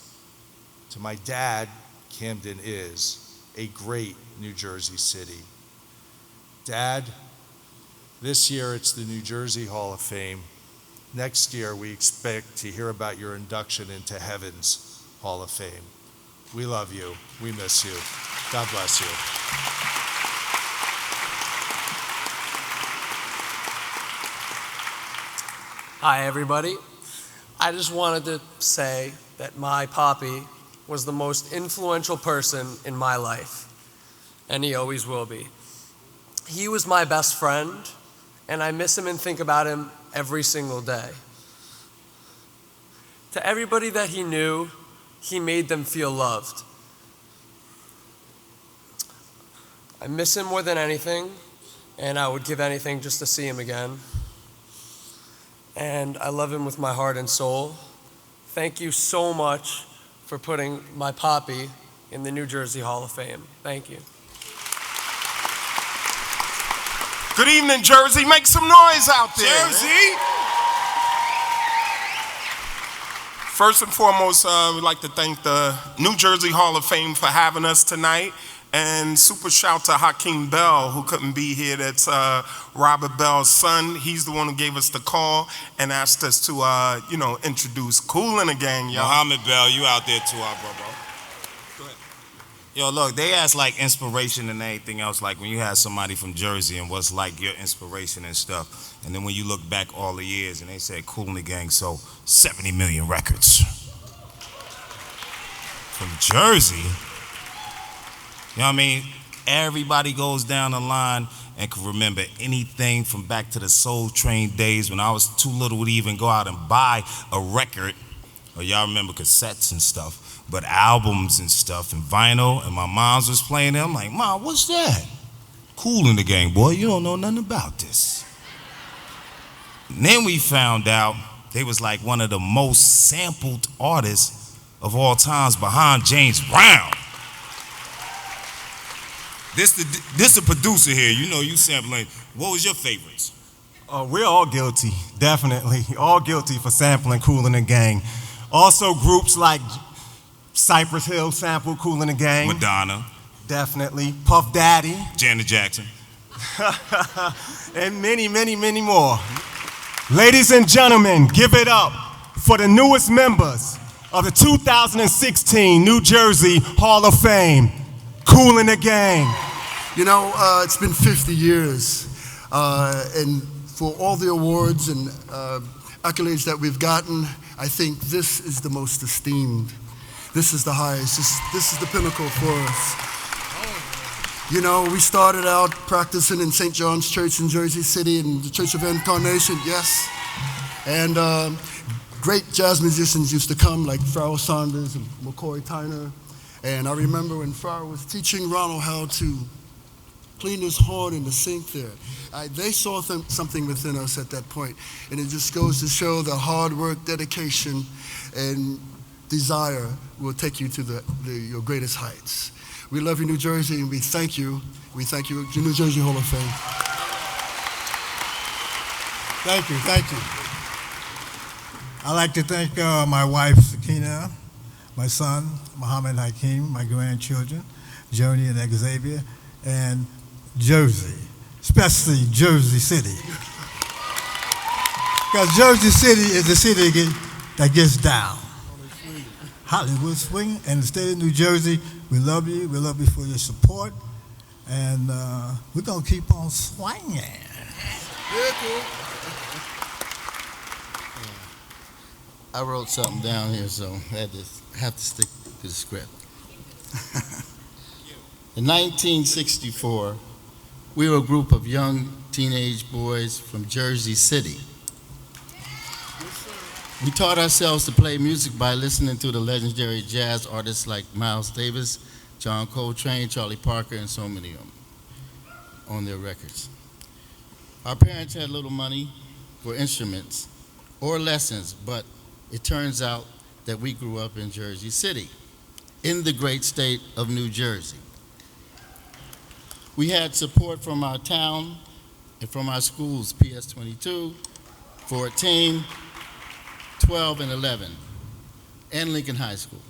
to my dad, Camden is a great New Jersey city. Dad, this year it's the New Jersey Hall of Fame. Next year we expect to hear about your induction into Heaven's Hall of Fame. We love you. We miss you. God bless you. Hi, everybody. I just wanted to say that my poppy was the most influential person in my life, and he always will be. He was my best friend, and I miss him and think about him every single day. To everybody that he knew, he made them feel loved. I miss him more than anything, and I would give anything just to see him again. And I love him with my heart and soul. Thank you so much for putting my poppy in the New Jersey Hall of Fame. Thank you. Good evening, Jersey. Make some noise out there. Jersey! First and foremost, we'd like to thank the New Jersey Hall of Fame for having us tonight. And super shout to Hakeem Bell, who couldn't be here. That's Robert Bell's son. He's the one who gave us the call and asked us to, introduce Kool and the Gang, y'all. Muhammad Bell, you out there too, bro. Go ahead. Yo, look, they ask like inspiration and everything else, like when you have somebody from Jersey and what's like your inspiration and stuff. And then when you look back all the years and they said Kool and the Gang sold 70 million records. From Jersey. You know what I mean? Everybody goes down the line and can remember anything from back to the Soul Train days when I was too little to even go out and buy a record. Or y'all remember cassettes and stuff, but albums and stuff and vinyl, and my mom's was playing them. I'm like, Mom, what's that? Kool and the Gang, boy, you don't know nothing about this. And then we found out they was like one of the most sampled artists of all times behind James Brown. This a producer here, you know you sampling. What was your favorites? We're all guilty, definitely. All guilty for sampling Kool and the Gang. Also groups like Cypress Hill sampled Kool and the Gang. Madonna. Definitely. Puff Daddy. Janet Jackson. And many, many, many more. Ladies and gentlemen, give it up for the newest members of the 2016 New Jersey Hall of Fame, Kool and the Gang. You know, it's been 50 years, and for all the awards and accolades that we've gotten, I think this is the most esteemed. This is the highest. This is the pinnacle for us. You know, we started out practicing in St. John's Church in Jersey City, in the Church of Incarnation, yes. And great jazz musicians used to come, like Pharoah Sanders and McCoy Tyner. And I remember when Pharoah was teaching Ronald how to clean his horn in the sink there. They saw something within us at that point, and it just goes to show the hard work, dedication, and desire will take you to your greatest heights. We love you, New Jersey, and we thank you. We thank you, the New Jersey Hall of Fame. Thank you, thank you. I'd like to thank my wife, Sakina, my son, Muhammad Hakeem, my grandchildren, Joni and Xavier, and Jersey, especially Jersey City. Because Jersey City is the city that gets down. Hollywood Swing and the state of New Jersey, we love you. We love you for your support. And we're going to keep on swinging. I wrote something down here, so I have to stick to the script. In 1964, we were a group of young teenage boys from Jersey City. We taught ourselves to play music by listening to the legendary jazz artists like Miles Davis, John Coltrane, Charlie Parker, and so many of them on their records. Our parents had little money for instruments or lessons, but it turns out that we grew up in Jersey City, in the great state of New Jersey. We had support from our town and from our schools, PS 22, 14, 12, and 11, and Lincoln High School.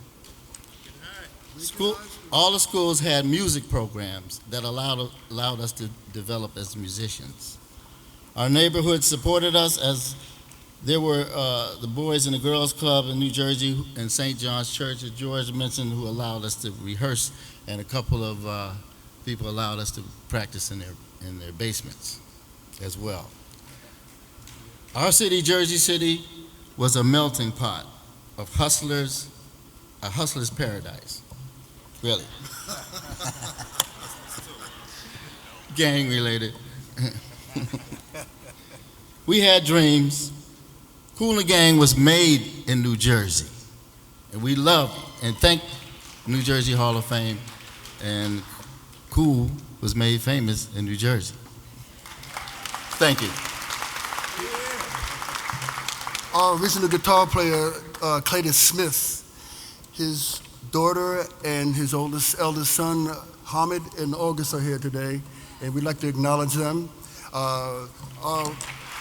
All the schools had music programs that allowed us to develop as musicians. Our neighborhood supported us, as there were the Boys and the Girls Club in New Jersey and St. John's Church, as George mentioned, who allowed us to rehearse, and a couple of people allowed us to practice in their basements as well. Our city, Jersey City, was a melting pot of hustlers, a hustler's paradise, really. Gang related. We had dreams. Kool and the Gang was made in New Jersey, and we love and thank New Jersey Hall of Fame, and Kool was made famous in New Jersey. Thank you. Our original guitar player, Clayton Smith, his daughter and his eldest son, Hamid and August, are here today, and we'd like to acknowledge them. Our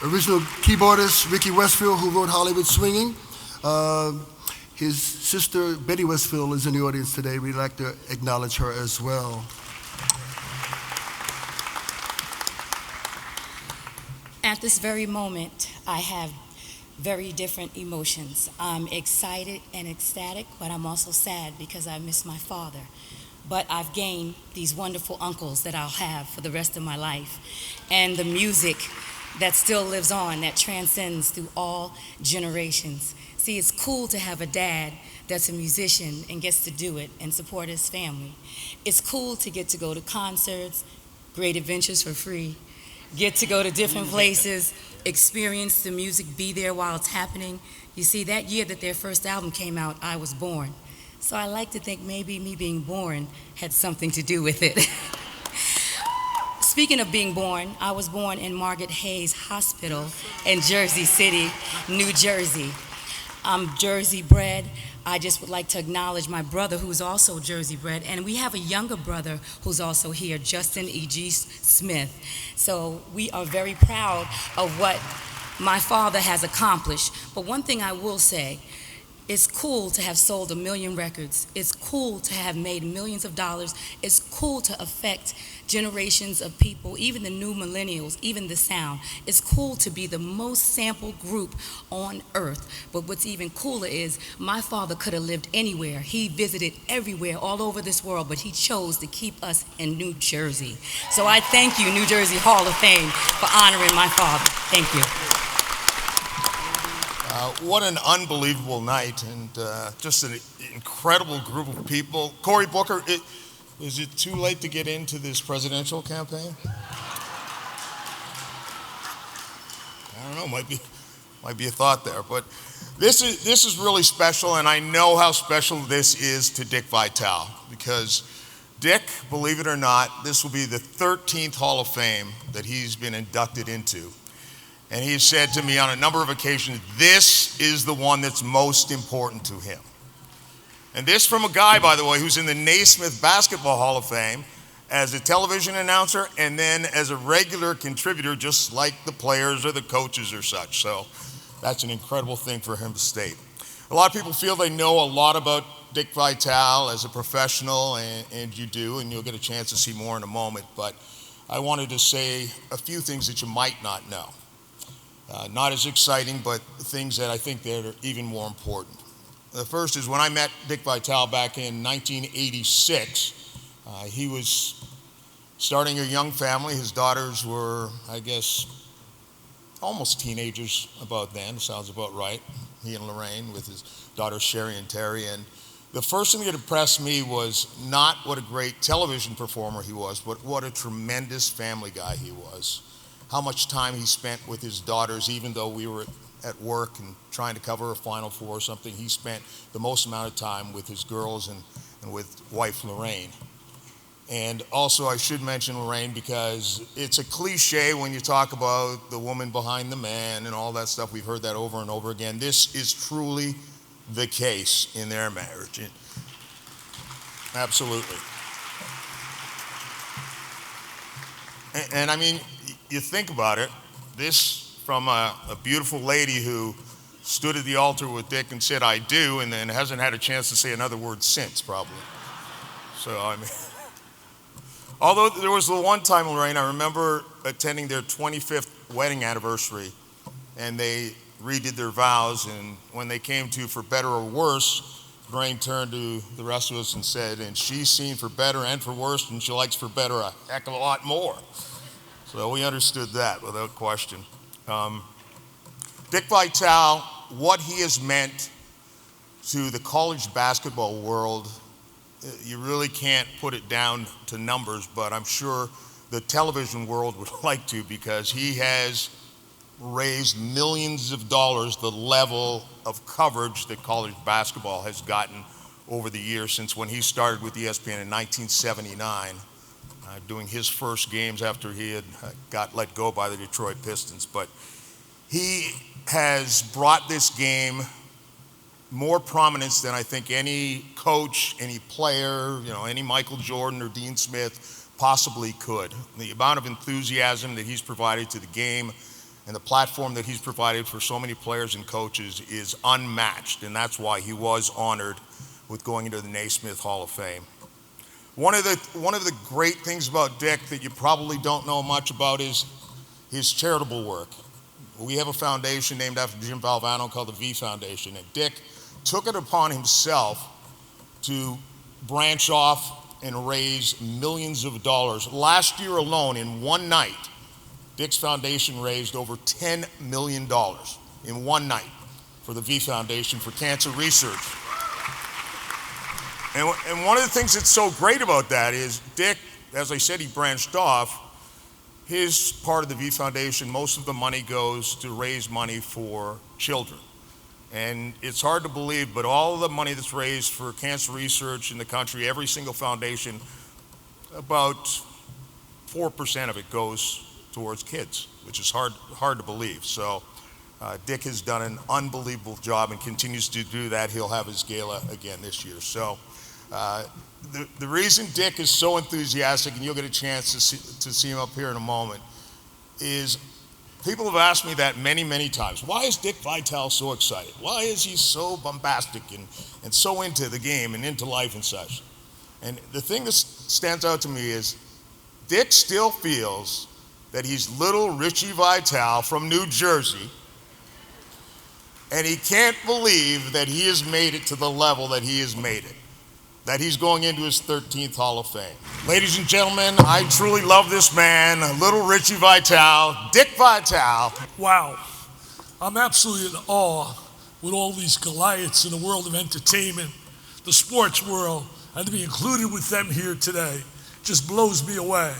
original keyboardist, Ricky Westfield, who wrote Hollywood Swinging. His sister, Betty Westfield, is in the audience today. We'd like to acknowledge her as well. At this very moment, I have very different emotions. I'm excited and ecstatic, but I'm also sad because I miss my father. But I've gained these wonderful uncles that I'll have for the rest of my life. And the music that still lives on, that transcends through all generations. See, it's cool to have a dad that's a musician and gets to do it and support his family. It's cool to get to go to concerts, great adventures for free, get to go to different places, experience the music, be there while it's happening. You see, that year that their first album came out, I was born. So I like to think maybe me being born had something to do with it. Speaking of being born, I was born in Margaret Hayes Hospital in Jersey City, New Jersey. I'm Jersey bred. I just would like to acknowledge my brother, who's also Jersey bred, and we have a younger brother who's also here, Justin E.G. Smith. So we are very proud of what my father has accomplished. But one thing I will say, it's cool to have sold 1 million records. It's cool to have made millions of dollars. It's cool to affect generations of people, even the new millennials, even the sound. It's cool to be the most sampled group on earth. But what's even cooler is my father could have lived anywhere. He visited everywhere, all over this world, but he chose to keep us in New Jersey. So I thank you, New Jersey Hall of Fame, for honoring my father. Thank you. What an unbelievable night, and just an incredible group of people. Cory Booker, is it too late to get into this presidential campaign? I don't know, might be a thought there, but this is really special, and I know how special this is to Dick Vitale, because Dick, believe it or not, this will be the 13th Hall of Fame that he's been inducted into. And he has said to me on a number of occasions, this is the one that's most important to him. And this from a guy, by the way, who's in the Naismith Basketball Hall of Fame as a television announcer and then as a regular contributor, just like the players or the coaches or such. So that's an incredible thing for him to state. A lot of people feel they know a lot about Dick Vitale as a professional, and you do, and you'll get a chance to see more in a moment. But I wanted to say a few things that you might not know. Not as exciting, but things that I think that are even more important. The first is when I met Dick Vitale back in 1986, he was starting a young family. His daughters were, I guess, almost teenagers about then, sounds about right. He and Lorraine with his daughters Sherry and Terry. And the first thing that impressed me was not what a great television performer he was, but what a tremendous family guy he was. How much time he spent with his daughters, even though we were at work and trying to cover a Final Four or something, he spent the most amount of time with his girls and with wife Lorraine. And also I should mention Lorraine because it's a cliche when you talk about the woman behind the man and all that stuff. We've heard that over and over again. This is truly the case in their marriage. Absolutely. And I mean, you think about it, this from a beautiful lady who stood at the altar with Dick and said, I do, and then hasn't had a chance to say another word since, probably. So, I mean, although there was the one time, Lorraine, I remember attending their 25th wedding anniversary, and they redid their vows, and when they came to for better or worse, Lorraine turned to the rest of us and said, and she's seen for better and for worse, and she likes for better a heck of a lot more. So we understood that without question. Dick Vitale, what he has meant to the college basketball world, you really can't put it down to numbers, but I'm sure the television world would like to, because he has raised millions of dollars the level of coverage that college basketball has gotten over the years since when he started with ESPN in 1979. Doing his first games after he had got let go by the Detroit Pistons. But he has brought this game more prominence than I think any coach, any player, any Michael Jordan or Dean Smith possibly could. The amount of enthusiasm that he's provided to the game and the platform that he's provided for so many players and coaches is unmatched, and that's why he was honored with going into the Naismith Hall of Fame. One of the great things about Dick that you probably don't know much about is his charitable work. We have a foundation named after Jim Valvano called the V Foundation, and Dick took it upon himself to branch off and raise millions of dollars. Last year alone, in one night, Dick's foundation raised over $10 million in one night for the V Foundation for cancer research. And one of the things that's so great about that is Dick, as I said, he branched off. His part of the V Foundation, most of the money goes to raise money for children. And it's hard to believe, but all of the money that's raised for cancer research in the country, every single foundation, about 4% of it goes towards kids, which is hard to believe. So Dick has done an unbelievable job and continues to do that. He'll have his gala again this year. So the reason Dick is so enthusiastic, and you'll get a chance to see him up here in a moment, is people have asked me that many, many times. Why is Dick Vitale so excited? Why is he so bombastic and so into the game and into life and such? And the thing that stands out to me is Dick still feels that he's little Richie Vitale from New Jersey, and he can't believe that he has made it to the level that he has made it, that he's going into his 13th Hall of Fame. Ladies and gentlemen, I truly love this man, little Richie Vitale, Dick Vitale. Wow, I'm absolutely in awe with all these Goliaths in the world of entertainment, the sports world, and to be included with them here today just blows me away.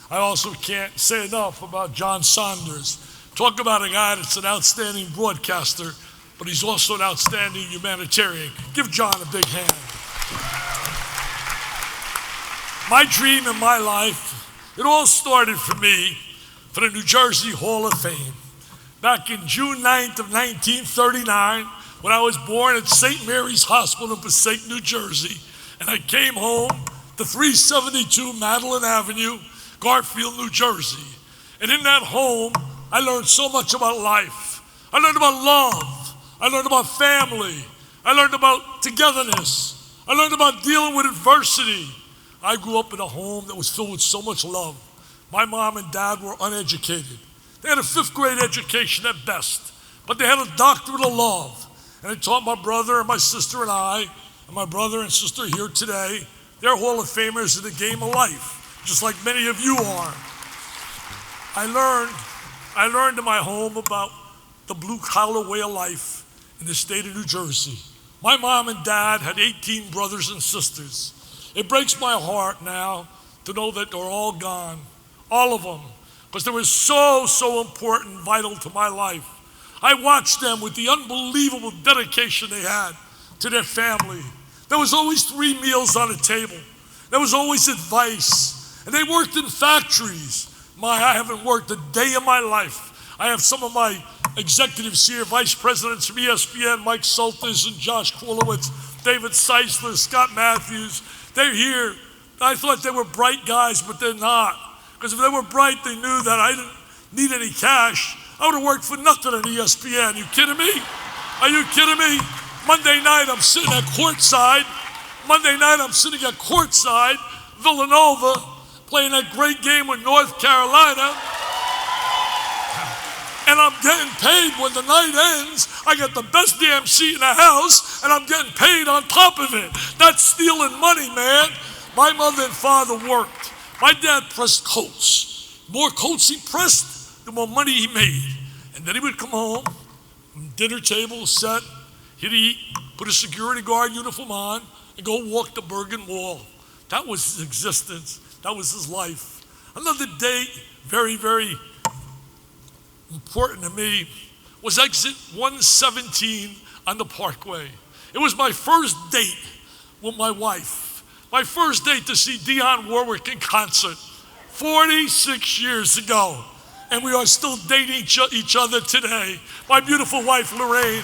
I also can't say enough about John Saunders. Talk about a guy that's an outstanding broadcaster, but he's also an outstanding humanitarian. Give John a big hand. My dream in my life, it all started for me for the New Jersey Hall of Fame. Back in June 9th of 1939, when I was born at St. Mary's Hospital in Passaic, New Jersey, and I came home to 372 Madeline Avenue, Garfield, New Jersey. And in that home, I learned so much about life. I learned about love. I learned about family. I learned about togetherness. I learned about dealing with adversity. I grew up in a home that was filled with so much love. My mom and dad were uneducated. They had a 5th grade education at best, but they had a doctorate of love. And they taught my brother and my sister and I, and my brother and sister here today, they're Hall of Famers in the game of life, just like many of you are. I learned in my home about the blue-collar way of life in the state of New Jersey. My mom and dad had 18 brothers and sisters. It breaks my heart now to know that they're all gone, all of them, because they were so important, vital to my life. I watched them with the unbelievable dedication they had to their family. There was always 3 meals on the table. There was always advice. And they worked in factories. I haven't worked a day in my life. I have some of my executives here, vice presidents from ESPN, Mike Soltis and Josh Krulowitz, David Seisler, Scott Matthews. They're here. I thought they were bright guys, but they're not. Because if they were bright, they knew that I didn't need any cash. I would have worked for nothing at ESPN. You kidding me? Are you kidding me? Monday night, I'm sitting at courtside. Villanova, playing that great game with North Carolina. And I'm getting paid when the night ends. I get the best damn seat in the house, and I'm getting paid on top of it. That's stealing money, man. My mother and father worked. My dad pressed coats. The more coats he pressed, the more money he made. And then he would come home, dinner table set, he'd eat, put a security guard uniform on, and go walk the Bergen Wall. That was his existence. That was his life. Another date, very important to me, was exit 117 on the Parkway. It was my first date with my wife. My first date to see Dionne Warwick in concert 46 years ago. And we are still dating each other today. My beautiful wife, Lorraine.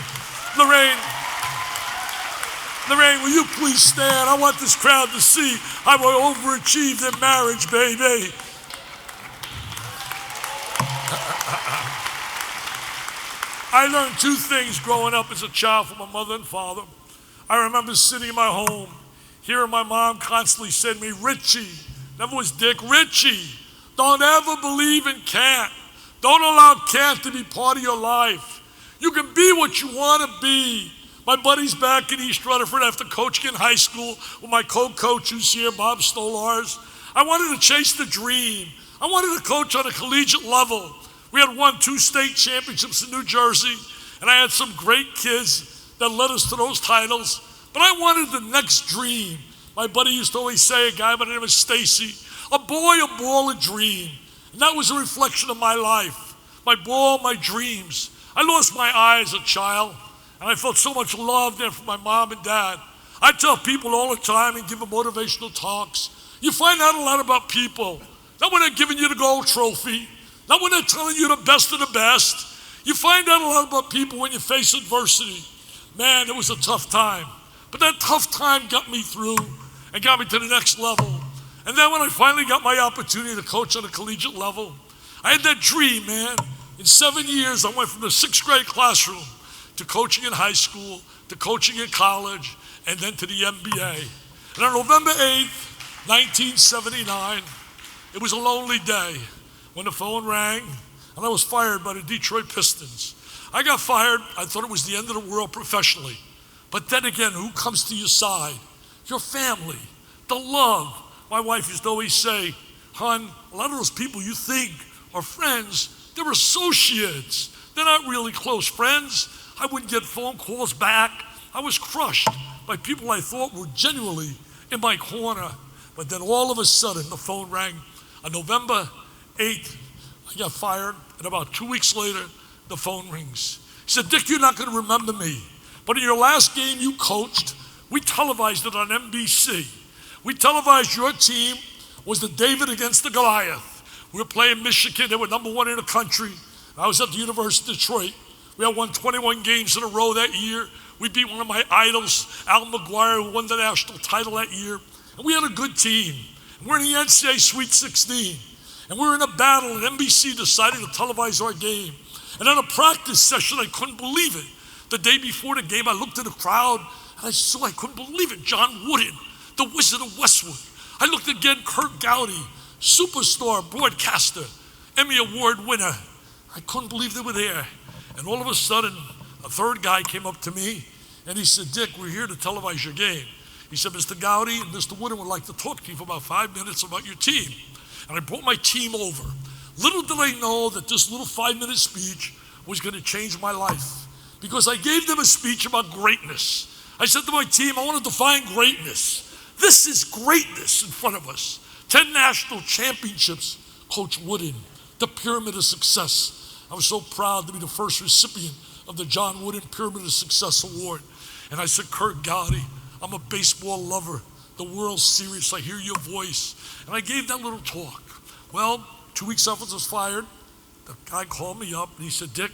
Lorraine, will you please stand? I want this crowd to see how I overachieved in marriage, baby. I learned two things growing up as a child from my mother and father. I remember sitting in my home, hearing my mom constantly say to me, Richie, never was Dick, Richie, don't ever believe in can't. Don't allow can't to be part of your life. You can be what you want to be. My buddies back in East Rutherford after coaching in high school with my co-coach who's here, Bob Stolars. I wanted to chase the dream. I wanted to coach on a collegiate level. We had won 2 state championships in New Jersey, and I had some great kids that led us to those titles. But I wanted the next dream. My buddy used to always say, a guy by the name of Stacy, a boy, a ball, a dream. And that was a reflection of my life, my ball, my dreams. I lost my eye as a child, and I felt so much love there from my mom and dad. I tell people all the time and give them motivational talks. You find out a lot about people. Not when they're giving you the gold trophy, not when they're telling you the best of the best. You find out a lot about people when you face adversity. Man, it was a tough time. But that tough time got me through and got me to the next level. And then when I finally got my opportunity to coach on a collegiate level, I had that dream, man. In 7 years, I went from the 6th grade classroom to coaching in high school, to coaching in college, and then to the NBA. And on November 8th, 1979, it was a lonely day when the phone rang and I was fired by the Detroit Pistons. I got fired. I thought it was the end of the world professionally. But then again, who comes to your side? Your family, the love. My wife used to always say, hon, a lot of those people you think are friends, they're associates. They're not really close friends. I wouldn't get phone calls back. I was crushed by people I thought were genuinely in my corner. But then all of a sudden, the phone rang. On November 8th, I got fired, and about 2 weeks later, the phone rings. He said, Dick, you're not going to remember me, but in your last game you coached, we televised it on NBC. We televised your team was the David against the Goliath. We were playing Michigan. They were #1 in the country. I was at the University of Detroit. We had won 21 games in a row that year. We beat one of my idols, Al McGuire, who won the national title that year. And we had a good team. And we're in the NCAA Sweet 16. And we were in a battle, and NBC decided to televise our game. And on a practice session, I couldn't believe it. The day before the game, I looked at the crowd, and I saw I couldn't believe it. John Wooden, the Wizard of Westwood. I looked again, Kurt Gowdy, superstar broadcaster, Emmy Award winner. I couldn't believe they were there. And all of a sudden, a third guy came up to me, and he said, Dick, we're here to televise your game. He said, Mr. Gowdy and Mr. Wooden would like to talk to you for about 5 minutes about your team. And I brought my team over. Little did I know that this little 5-minute speech was going to change my life, because I gave them a speech about greatness. I said to my team, I want to define greatness. This is greatness in front of us. 10 national championships, Coach Wooden, the Pyramid of Success. I was so proud to be the first recipient of the John Wooden Pyramid of Success Award. And I said, Kurt Gowdy, I'm a baseball lover. The World Series, I hear your voice. And I gave that little talk. Well, 2 weeks after I was fired, the guy called me up and he said, Dick,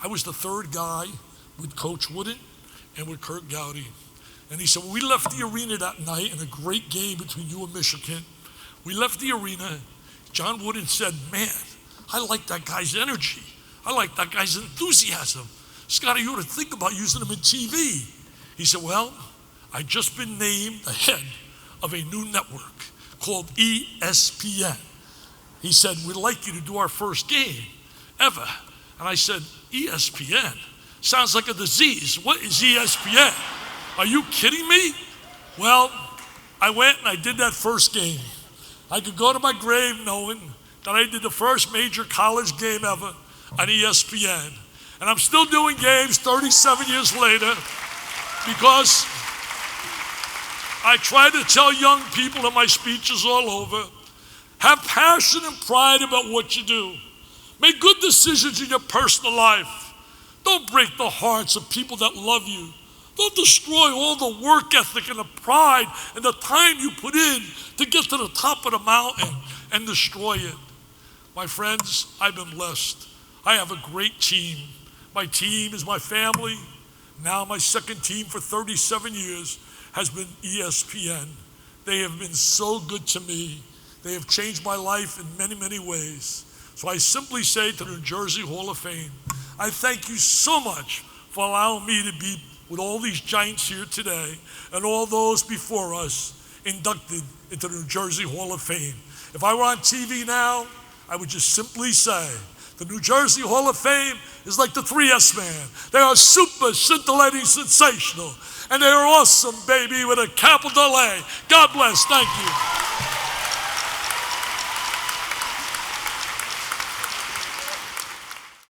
I was the third guy with Coach Wooden and with Kurt Gowdy. And he said, when we left the arena that night in a great game between you and Michigan, we left the arena, John Wooden said, man, I like that guy's energy. I like that guy's enthusiasm. Scotty, you ought to think about using him in TV. He said, well, I've just been named the head of a new network called ESPN. He said, we'd like you to do our first game ever. And I said, ESPN? Sounds like a disease. What is ESPN? Are you kidding me? Well, I went and I did that first game. I could go to my grave knowing that I did the first major college game ever on ESPN. And I'm still doing games 37 years later because I try to tell young people in my speeches all over, have passion and pride about what you do. Make good decisions in your personal life. Don't break the hearts of people that love you. Don't destroy all the work ethic and the pride and the time you put in to get to the top of the mountain and destroy it. My friends, I've been blessed. I have a great team. My team is my family. Now my second team for 37 years has been ESPN. They have been so good to me. They have changed my life in many, many ways. So I simply say to the New Jersey Hall of Fame, I thank you so much for allowing me to be with all these giants here today and all those before us inducted into the New Jersey Hall of Fame. If I were on TV now, I would just simply say, the New Jersey Hall of Fame is like the 3S Man. They are super scintillating sensational, and they are awesome, baby, with a capital A. God bless, thank you.